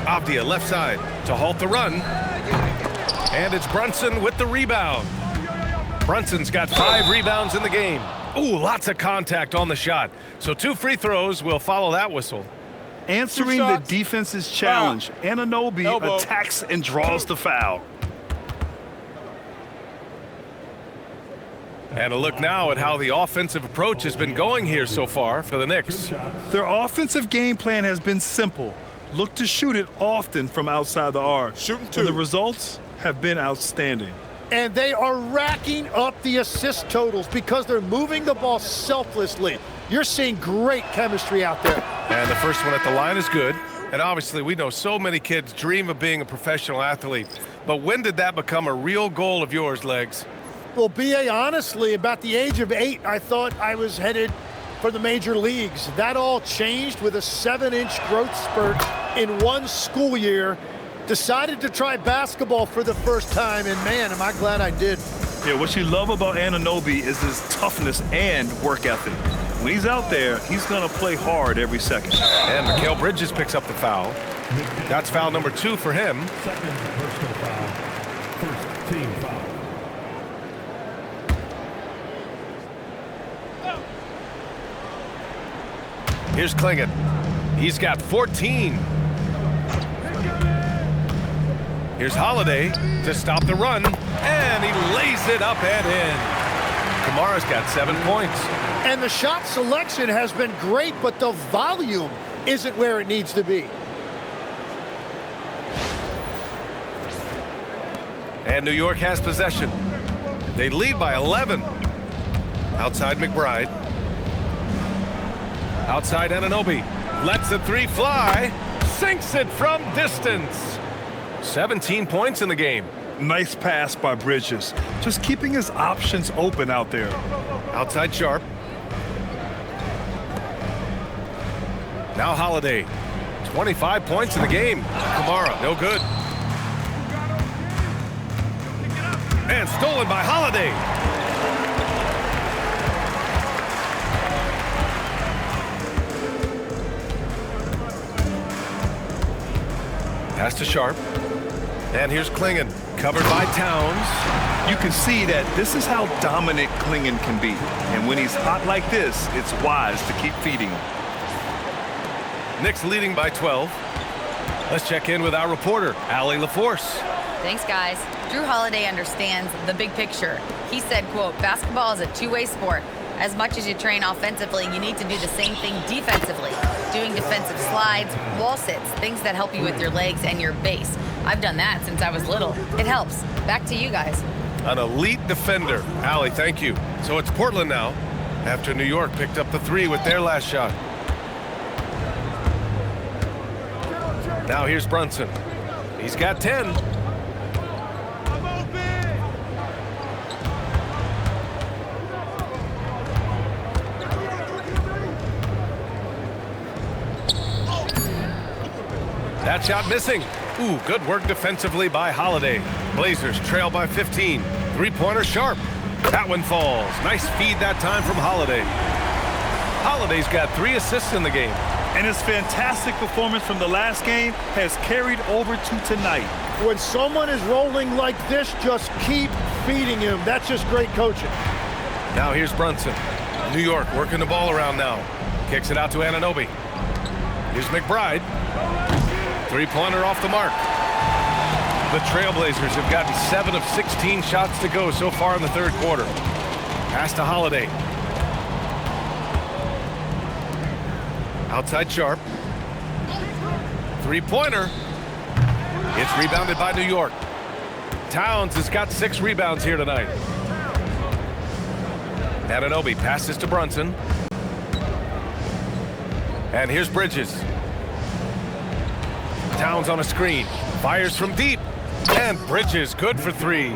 Avdia left side to halt the run. And it's Brunson with the rebound. Brunson's got 5 rebounds in the game. Ooh, lots of contact on the shot. So 2 free throws will follow that whistle. Answering the defense's challenge, Anunoby attacks and draws the foul. And a look now at how the offensive approach has been going here so far for the Knicks. Their offensive game plan has been simple. Look to shoot it often from outside the arc. Shooting 2. And the results have been outstanding. And they are racking up the assist totals because they're moving the ball selflessly. You're seeing great chemistry out there. And the first one at the line is good. And obviously, we know so many kids dream of being a professional athlete. But when did that become a real goal of yours, Legs? Well, B.A., honestly, about the age of 8, I thought I was headed for the major leagues. That all changed with a 7-inch growth spurt in one school year. Decided to try basketball for the first time, and man, am I glad I did. Yeah, what you love about Anunoby is his toughness and work ethic. When he's out there, he's going to play hard every second. And Mikal Bridges picks up the foul. That's foul number 2 for him. Second personal foul. First team foul. Here's Klingon. He's got 14. Here's Holiday to stop the run, and he lays it up and in. Kamara's got 7 points. And the shot selection has been great, but the volume isn't where it needs to be. And New York has possession. They lead by 11. Outside McBride. Outside Anunoby. Lets the 3 fly. Sinks it from distance. 17 points in the game. Nice pass by Bridges. Just keeping his options open out there. Outside Sharp. Now Holiday. 25 points in the game. Kamara, no good. And stolen by Holiday. Pass to Sharp. And here's Klingon, covered by Towns. You can see that this is how dominant Klingon can be. And when he's hot like this, it's wise to keep feeding him. Knicks leading by 12. Let's check in with our reporter, Allie LaForce. Thanks, guys. Drew Holiday understands the big picture. He said, quote, basketball is a two-way sport. As much as you train offensively, you need to do the same thing defensively. Doing defensive slides, wall sits, things that help you with your legs and your base. I've done that since I was little. It helps. Back to you guys. An elite defender. Allie, thank you. So it's Portland now, after New York picked up the 3 with their last shot. Now here's Brunson. He's got 10. That shot missing. Ooh, good work defensively by Holiday. Blazers trail by 15. Three-pointer Sharp. That one falls. Nice feed that time from Holiday. Holiday's got 3 assists in the game. And his fantastic performance from the last game has carried over to tonight. When someone is rolling like this, just keep feeding him. That's just great coaching. Now here's Brunson. New York working the ball around now. Kicks it out to Anunoby. Here's McBride. Three-pointer off the mark. The Trailblazers have gotten 7 of 16 shots to go so far in the third quarter. Pass to Holiday. Outside Sharp. Three-pointer. It's rebounded by New York. Towns has got 6 rebounds here tonight. Anunoby passes to Brunson. And here's Bridges. Towns on a screen. Fires from deep. And Bridges good for 3.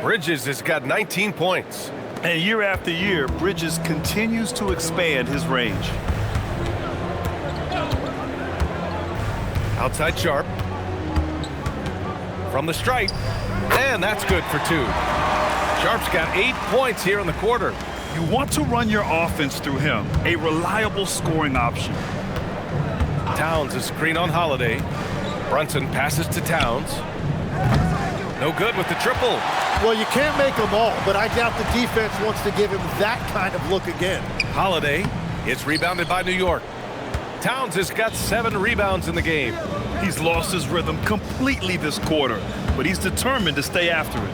Bridges has got 19 points. And year after year, Bridges continues to expand his range. Outside Sharp. From the stripe. And that's good for 2. Sharp's got 8 points here in the quarter. You want to run your offense through him. A reliable scoring option. Towns a screen on Holiday. Brunson passes to Towns. No good with the triple. Well, you can't make them all, but I doubt the defense wants to give him that kind of look again. Holiday. It's rebounded by New York. Towns has got 7 rebounds in the game. He's lost his rhythm completely this quarter, but he's determined to stay after it.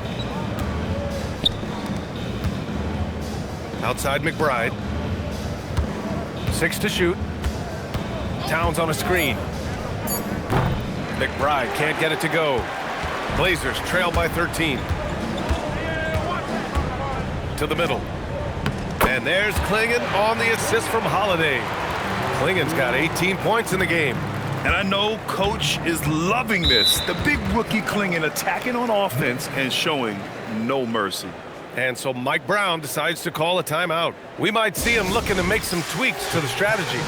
Outside McBride. 6 to shoot. Towns on a screen. McBride can't get it to go. Blazers trail by 13. To the middle. And there's Klingon on the assist from Holiday. Klingon's got 18 points in the game. And I know Coach is loving this. The big rookie Klingon attacking on offense and showing no mercy. And so Mike Brown decides to call a timeout. We might see him looking to make some tweaks to the strategy.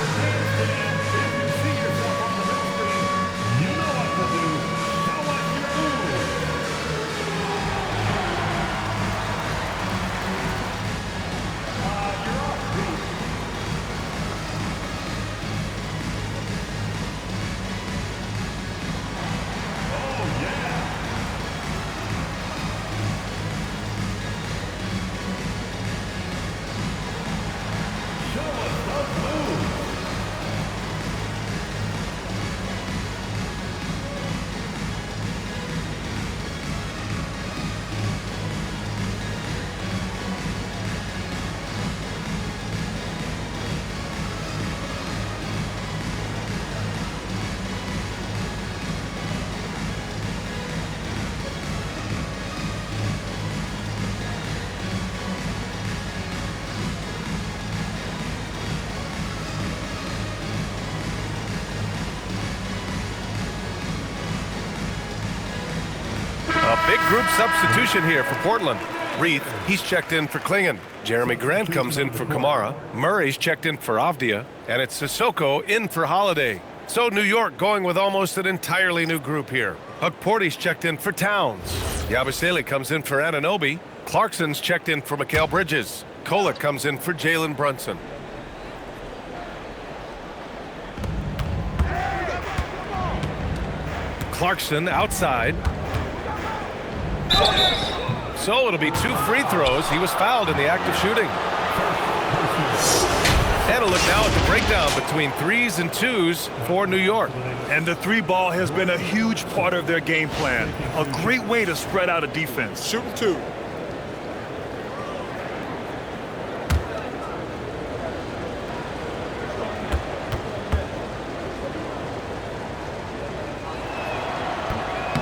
Big group substitution here for Portland. Reith, he's checked in for Klingon. Jeremy Grant comes in for Kamara. Murray's checked in for Avdia. And it's Sissoko in for Holiday. So New York going with almost an entirely new group here. Hukporty's checked in for Towns. Yabusele comes in for Anunoby. Clarkson's checked in for Mikal Bridges. Kolek comes in for Jalen Brunson. Clarkson outside. So it'll be 2 free throws. He was fouled in the act of shooting. And a look now at the breakdown between 3s and 2s for New York. And the 3 ball has been a huge part of their game plan. A great way to spread out a defense. Shooting 2.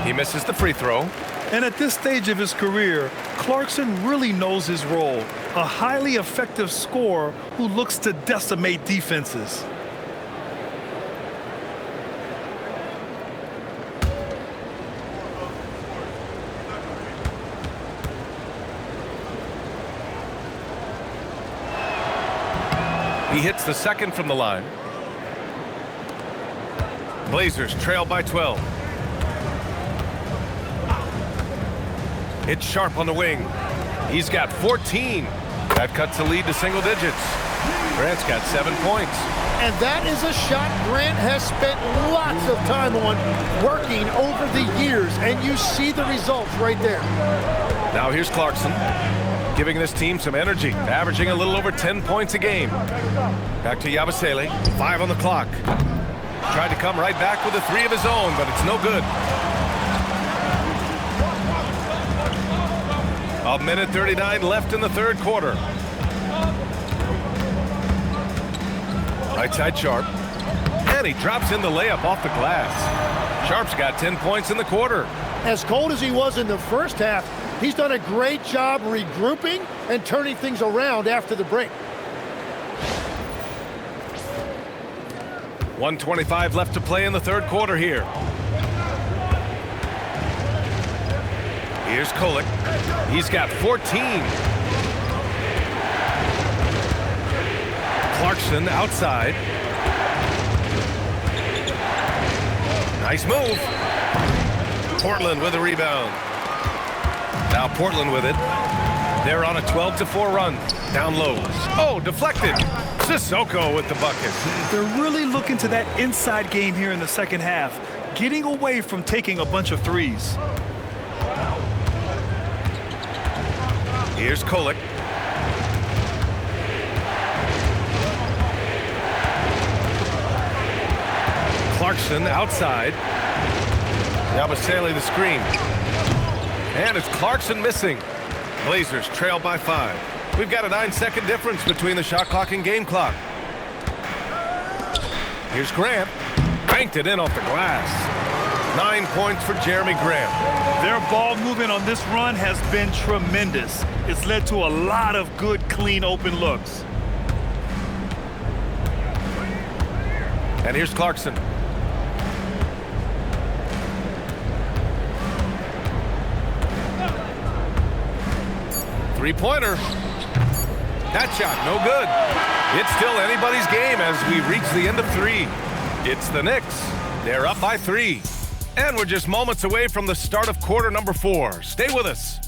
He misses the free throw. And at this stage of his career, Clarkson really knows his role. A highly effective scorer who looks to decimate defenses. He hits the second from the line. Blazers trail by 12. It's Sharp on the wing. He's got 14. That cuts the lead to single digits. Grant's got 7 points. And that is a shot Grant has spent lots of time on working over the years, and you see the results right there. Now here's Clarkson, giving this team some energy, averaging a little over 10 points a game. Back to Yabusele, 5 on the clock. Tried to come right back with a 3 of his own, but it's no good. A minute 39 left in the third quarter. Right side Sharp. And he drops in the layup off the glass. Sharp's got 10 points in the quarter. As cold as he was in the first half, he's done a great job regrouping and turning things around after the break. 1:25 left to play in the third quarter here. Here's Kolek. He's got 14. Clarkson outside. Nice move. Portland with a rebound. Now Portland with it. They're on a 12-4 run. Down low. Oh, deflected. Sissoko with the bucket. They're really looking to that inside game here in the second half, getting away from taking a bunch of threes. Here's Kolek. Clarkson outside. Yabusele the screen. And it's Clarkson missing. Blazers trail by 5. We've got a 9-second difference between the shot clock and game clock. Here's Grant. Banked it in off the glass. 9 points for Jeremy Grant. Their ball movement on this run has been tremendous. It's led to a lot of good, clean, open looks. And here's Clarkson. Three-pointer. That shot, no good. It's still anybody's game as we reach the end of 3. It's the Knicks. They're up by 3. And we're just moments away from the start of quarter number 4. Stay with us.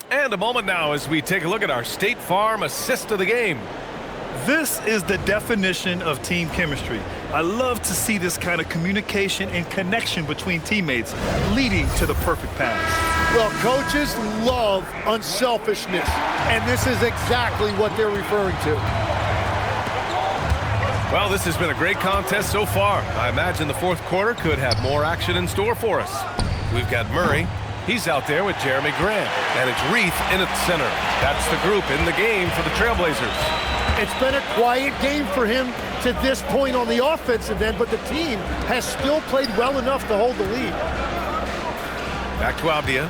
And a moment now as we take a look at our State Farm assist of the game. This is the definition of team chemistry. I love to see this kind of communication and connection between teammates leading to the perfect pass. Well, coaches love unselfishness, and this is exactly what they're referring to. Well, this has been a great contest so far. I imagine the fourth quarter could have more action in store for us. We've got Murray. He's out there with Jeremy Grant, and it's Reith in at the center. That's the group in the game for the Trailblazers. It's been a quiet game for him to this point on the offensive end, but the team has still played well enough to hold the lead. Back to Abdia.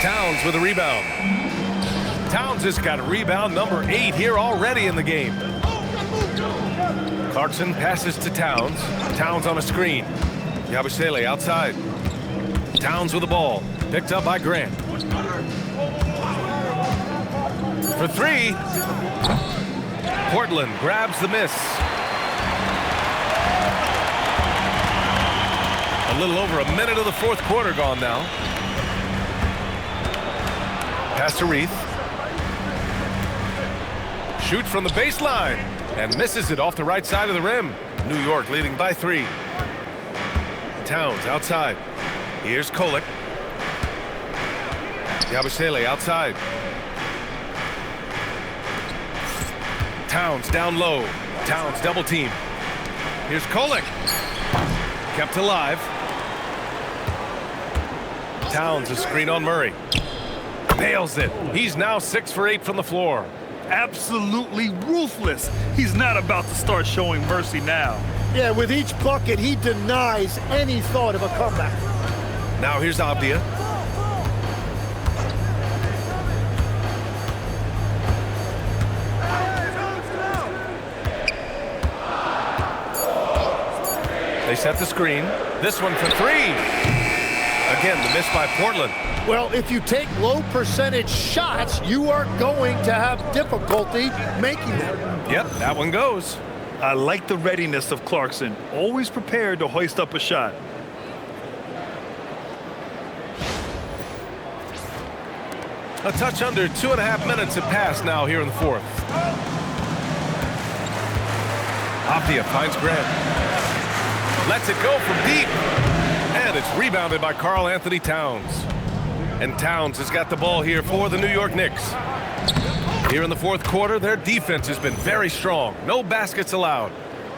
Towns with a rebound. Towns has got rebound number 8 here already in the game. Clarkson passes to Towns. Towns on a screen. Yabusele outside. Towns with the ball. Picked up by Grant. For 3. Portland grabs the miss. A little over a minute of the fourth quarter gone now. Pass to Reith. Shoot from the baseline and misses it off the right side of the rim. New York leading by 3. Towns outside. Here's Kolek. Yabusele outside. Towns down low. Towns double team. Here's Kolek. Kept alive. Towns a screen on Murray. Nails it. He's now 6 for 8 from the floor. Absolutely ruthless. He's not about to start showing mercy now. Yeah, with each bucket, he denies any thought of a comeback. Now here's Abdia. They set the screen. This one for 3. Again, the miss by Portland. Well, if you take low percentage shots, you are going to have difficulty making them. Yep, that one goes. I like the readiness of Clarkson. Always prepared to hoist up a shot. A touch under 2.5 minutes have passed now here in the fourth. Abdia finds Grant. Lets it go from deep. And it's rebounded by Karl Anthony Towns. And Towns has got the ball here for the New York Knicks. Here in the fourth quarter, their defense has been very strong. No baskets allowed.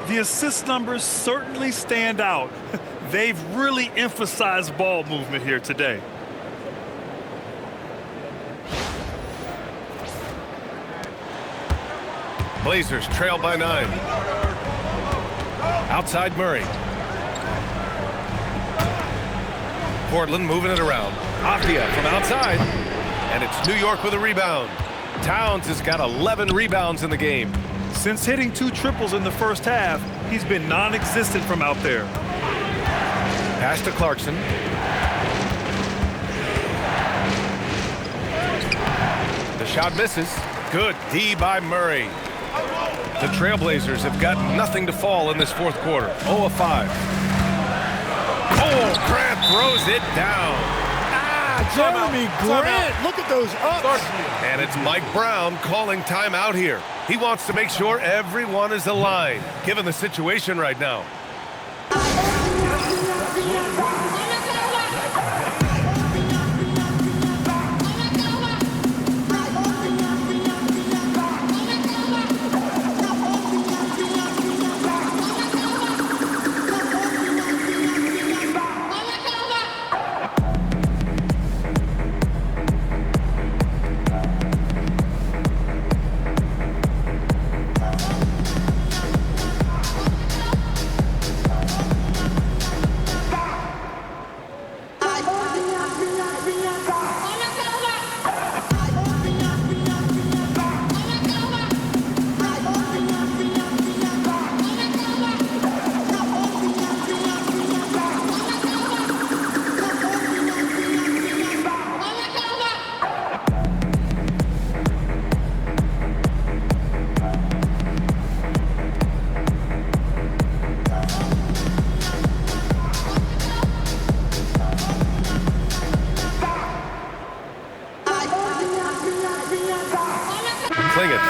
The assist numbers certainly stand out. They've really emphasized ball movement here today. Blazers trail by 9. Outside Murray. Portland moving it around. Abdia from outside. And it's New York with a rebound. Towns has got 11 rebounds in the game. Since hitting 2 triples in the first half, he's been non-existent from out there. Pass to Clarkson. The shot misses. Good D by Murray. The Trailblazers have got nothing to fall in this fourth quarter. 0 of 5. Oh, Grant throws it down. Jeremy Grant, look at those ups. And it's Mike Brown calling timeout here. He wants to make sure everyone is aligned, given the situation right now.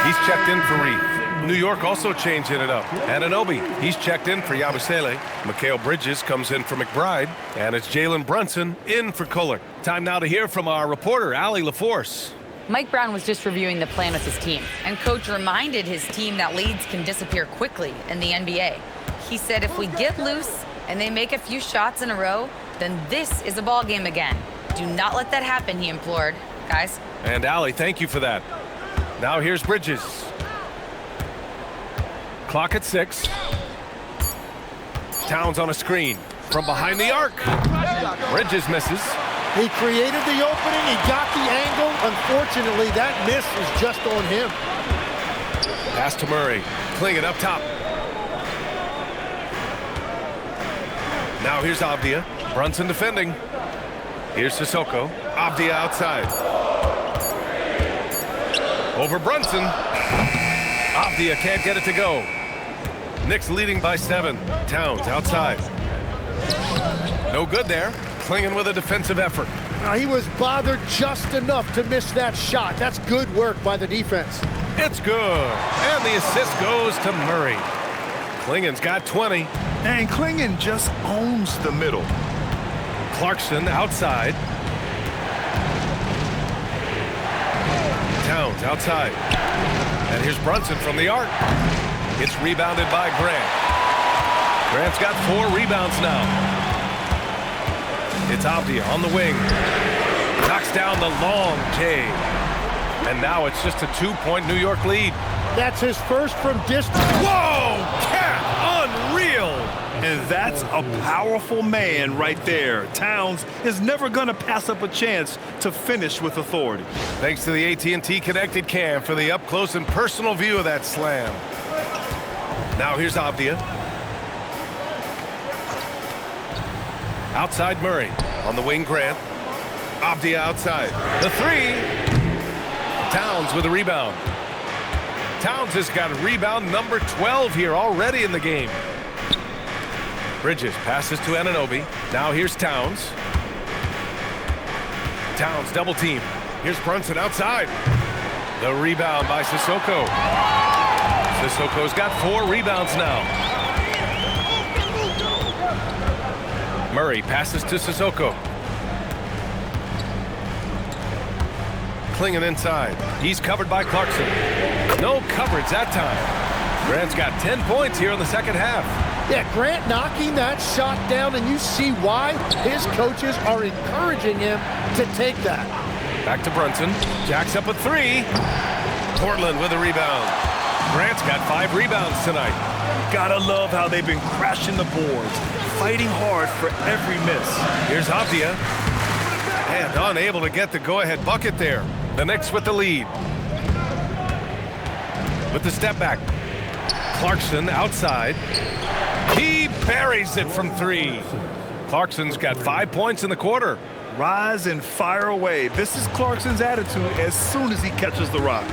He's checked in for Reith. New York also changing it up. Anunoby, he's checked in for Yabusele. Mikal Bridges comes in for McBride. And it's Jalen Brunson in for Kolek. Time now to hear from our reporter, Allie LaForce. Mike Brown was just reviewing the plan with his team, and coach reminded his team that leads can disappear quickly in the NBA. He said if we get loose and they make a few shots in a row, then this is a ball game again. Do not let that happen, he implored. Guys. And Allie, thank you for that. Now here's Bridges. Clock at 6. Towns on a screen from behind the arc. Bridges misses. He created the opening, he got the angle. Unfortunately, that miss was just on him. Pass to Murray, playing it up top. Now here's Abdia. Brunson defending. Here's Sissoko. Abdia outside. Over Brunson. Avdia can't get it to go. Knicks leading by 7. Towns outside. No good there. Klingon with a defensive effort. He was bothered just enough to miss that shot. That's good work by the defense. It's good. And the assist goes to Murray. Klingon's got 20. And Klingon just owns the middle. Clarkson outside. Towns outside. And here's Brunson from the arc. It's rebounded by Grant. Grant's got 4 rebounds now. It's Avdia on the wing. Knocks down the long J. And now it's just a 2-point New York lead. That's his first from distance. Whoa! Cat! Unreal! And that's a powerful man right there. Towns is never going to pass up a chance to finish with authority. Thanks to the AT&T Connected Cam for the up-close and personal view of that slam. Now here's Avdia. Outside Murray. On the wing, Grant. Avdia outside. The 3. Towns with a rebound. Towns has got rebound number 12 here already in the game. Bridges passes to Anunoby. Now here's Towns. Towns double team. Here's Brunson outside. The rebound by Sissoko. Sissoko's got 4 rebounds now. Murray passes to Sissoko. Klingon inside. He's covered by Clarkson. No coverage that time. Grant's got 10 points here in the second half. Yeah, Grant knocking that shot down, and you see why his coaches are encouraging him to take that. Back to Brunson. Jacks up a 3. Portland with a rebound. Grant's got 5 rebounds tonight. Gotta love how they've been crashing the boards, fighting hard for every miss. Here's Avdia. And unable to get the go-ahead bucket there. The Knicks with the lead. With the step back. Clarkson outside. He buries it from 3. Clarkson's got 5 points in the quarter. Rise and fire away. This is Clarkson's attitude as soon as he catches the rock.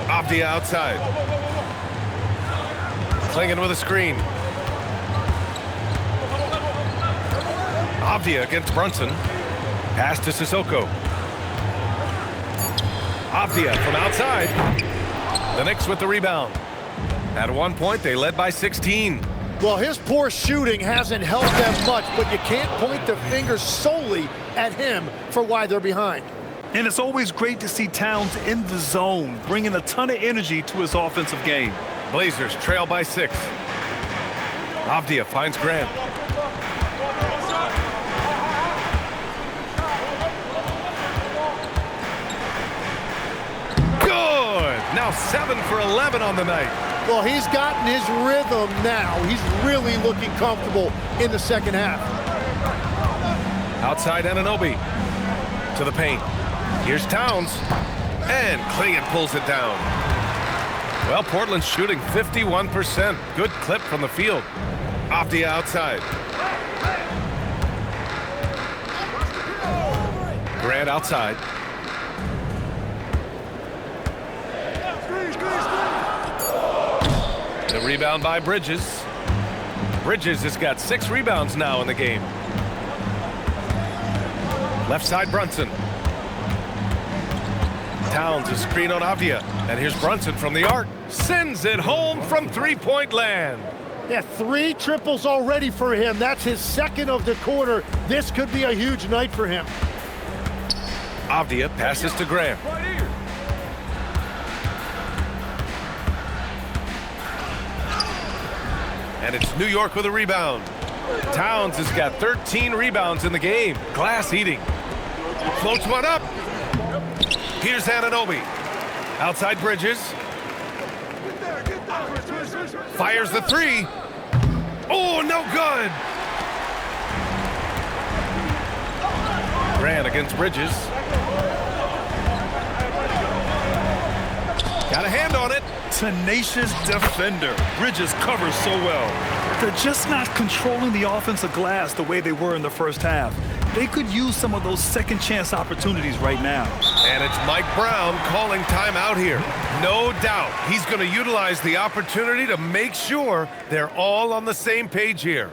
Avdia outside. Klingon with a screen. Avdia against Brunson. Pass to Sissoko. Avdia from outside. The Knicks with the rebound. At one point, they led by 16. Well, his poor shooting hasn't helped them much, but you can't point the finger solely at him for why they're behind. And it's always great to see Towns in the zone, bringing a ton of energy to his offensive game. Blazers trail by 6. Avdia finds Grant. Now 7 for 11 on the night. Well, he's gotten his rhythm now. He's really looking comfortable in the second half. Outside Anunoby to the paint. Here's Towns. And Klingon pulls it down. Well, Portland's shooting 51%. Good clip from the field. Avdia outside. Grant outside. The rebound by Bridges. Bridges has got 6 rebounds now in the game. Left side Brunson. Towns a screen on Avdia. And here's Brunson from the arc. Sends it home from 3-point land. Yeah, 3 triples already for him. That's his second of the quarter. This could be a huge night for him. Avdia passes to Graham. And it's New York with a rebound. Towns has got 13 rebounds in the game. Glass eating. Floats one up. Here's Anunoby. Outside Bridges. Fires the 3. Oh, no good. Grant against Bridges. Got a hand on it. Tenacious defender. Bridges covers so well. They're just not controlling the offensive glass the way they were in the first half. they could use some of those second chance opportunities right now. And it's Mike Brown calling timeout here. No doubt he's going to utilize the opportunity to make sure they're all on the same page here.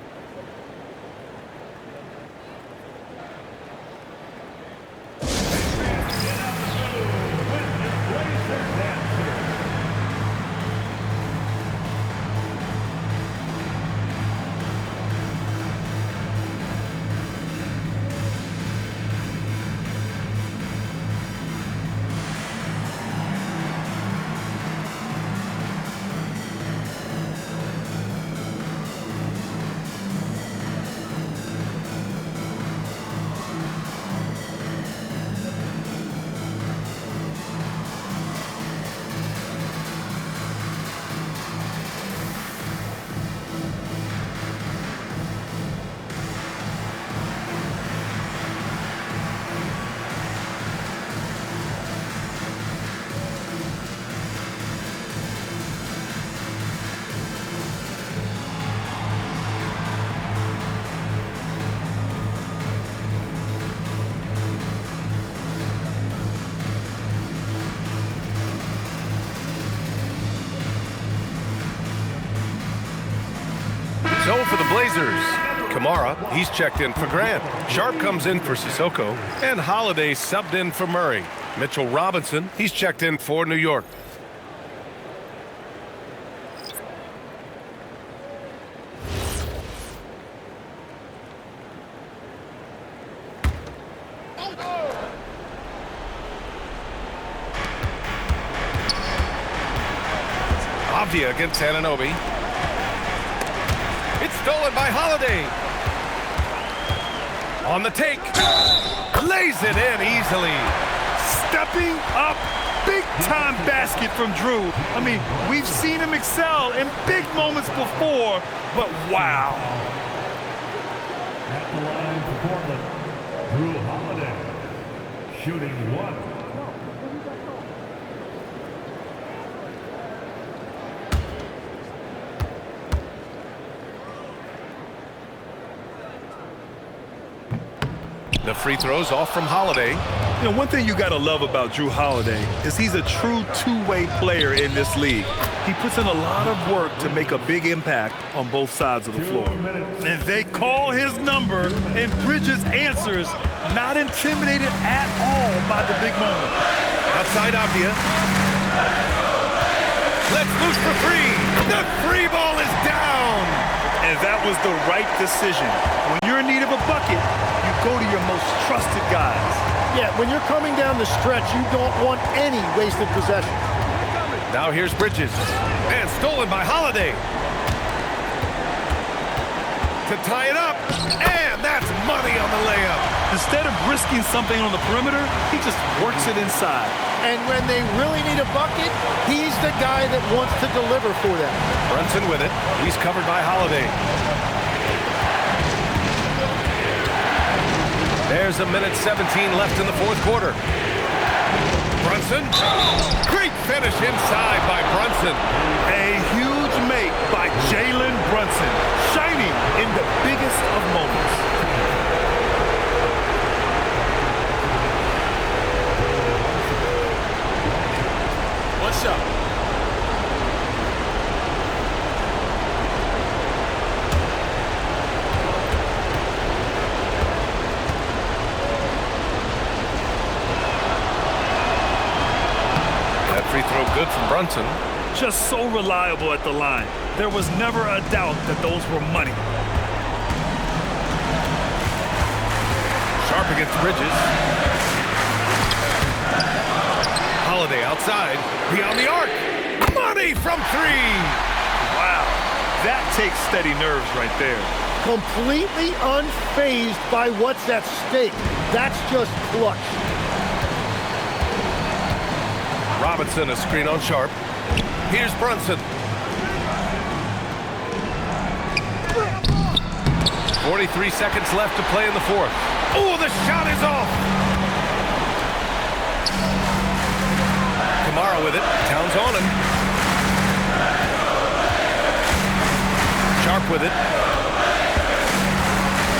So for the Blazers, Kamara, he's checked in for Grant. Sharp comes in for Sissoko, and Holiday subbed in for Murray. Mitchell Robinson, he's checked in for New York. Avdia against Anunoby. It's stolen by Holiday. On the take. Lays it in easily. Stepping up, big-time basket from Drew. I mean, we've seen him excel in big moments before, but wow. At the line for Portland, Drew Holiday, shooting one. The free throws off from Holiday. You know, one thing you got to love about Drew Holiday is he's a true two-way player in this league. He puts in a lot of work to make a big impact on both sides of the floor. And they call his number, and Bridges answers, not intimidated at all by the big moment. Outside Avdia. Let's loose for three. The free ball is down. And that was the right decision. When you're in need of a bucket, you go to your most trusted guys. Yeah, when you're coming down the stretch, you don't want any wasted possession. Now here's Bridges. And stolen by Holiday. To tie it up. And that's money on the layup. Instead of risking something on the perimeter, he just works it inside. And when they really need a bucket, he's the guy that wants to deliver for them. Brunson with it. He's covered by Holiday. There's a minute 17 left in the fourth quarter. Brunson. Great finish inside by Brunson. A huge make by Jalen Brunson, shining in the biggest of moments. One shot. Free throw good from Brunson. Just so reliable at the line. There was never a doubt that those were money. Sharp against Bridges. Holiday outside. Beyond the arc. Money from three. Wow. That takes steady nerves right there. Completely unfazed by what's at stake. That's just clutch. Robinson, a screen on Sharp. Here's Brunson. 43 seconds left to play in the fourth. Oh, the shot is off. Kamara with it. Towns on him. Sharp with it.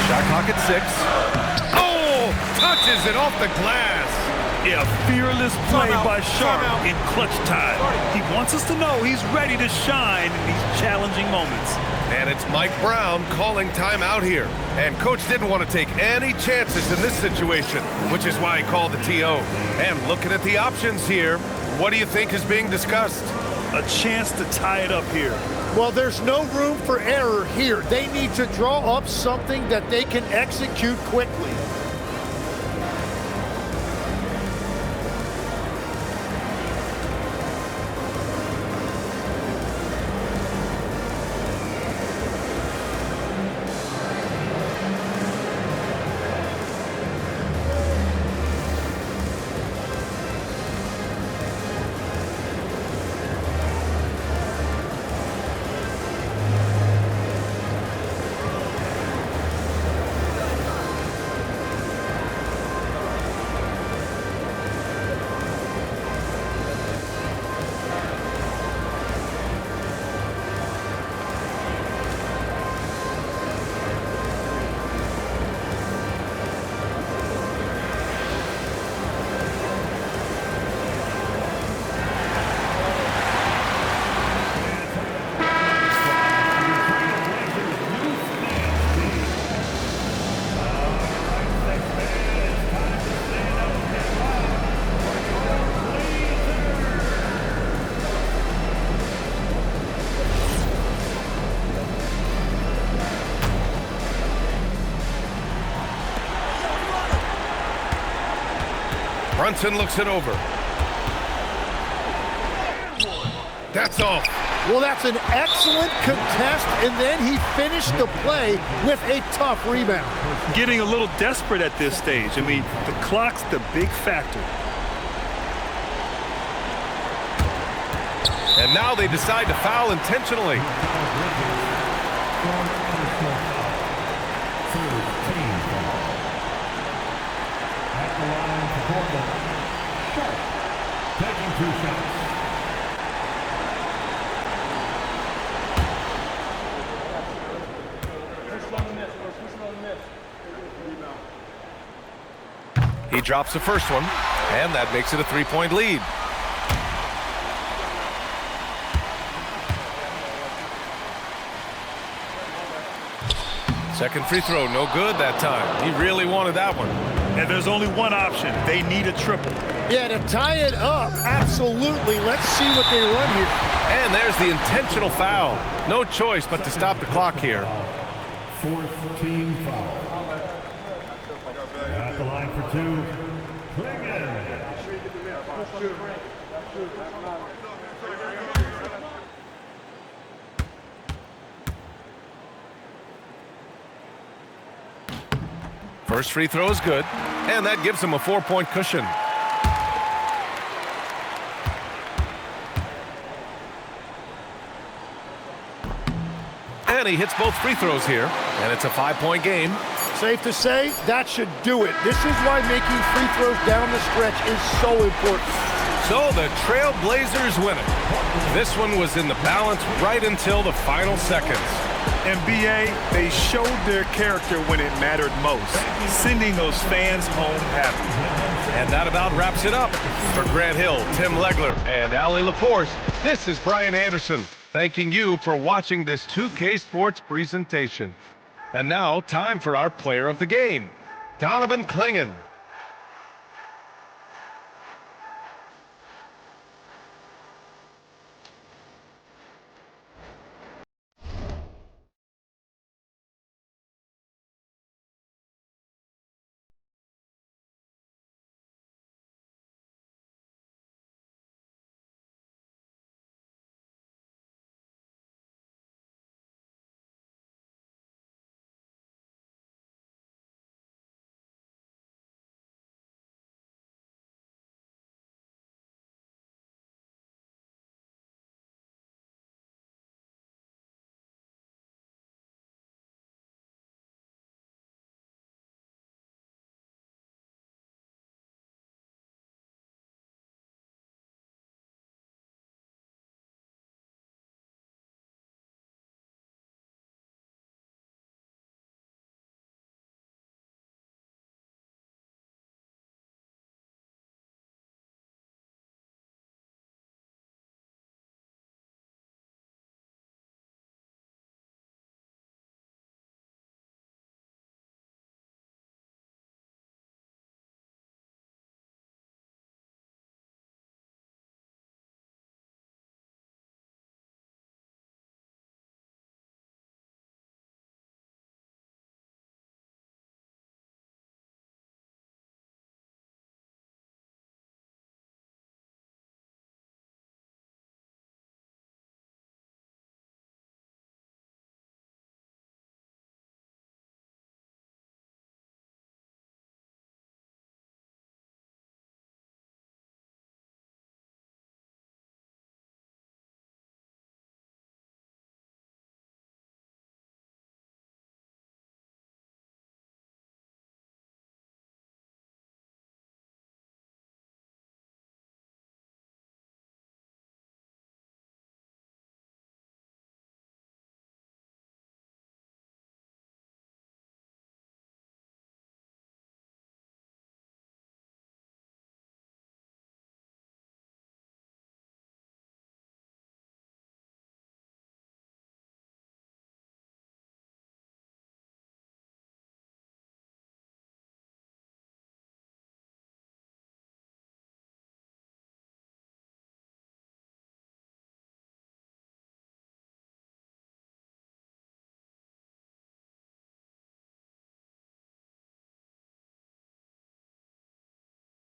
Shot clock at 6. Oh, touches it off the glass. Yeah, fearless play by Sharp in clutch time. He wants us to know he's ready to shine in these challenging moments. And it's Mike Brown calling timeout here. And Coach didn't want to take any chances in this situation, which is why he called the TO. And looking at the options here, what do you think is being discussed? A chance to tie it up here. Well, there's no room for error here. They need to draw up something that they can execute quickly. Brunson looks it over. That's off. Well, that's an excellent contest, and then he finished the play with a tough rebound. Getting a little desperate at this stage. I mean, the clock's the big factor. And now they decide to foul intentionally. Taking 2 shots. He drops the first one, and that makes it a 3-point lead. Second free throw, no good that time. He really wanted that one. And there's only one option. They need a triple. Yeah, to tie it up, absolutely. Let's see what they run here. And there's the intentional foul. No choice but to stop the clock here. 4th team foul. At the line for 2, Klingon. First free throw is good, and that gives him a 4-point cushion. And he hits both free throws here, and it's a 5-point game. Safe to say, that should do it. This is why making free throws down the stretch is so important. So the Trail Blazers win it. This one was in the balance right until the final seconds. And BA, they showed their character when it mattered most, sending those fans home happy. And that about wraps it up. For Grant Hill, Tim Legler, and Allie LaForce, this is Brian Anderson, thanking you for watching this 2K Sports presentation. And now, time for our player of the game, Donovan Klingon.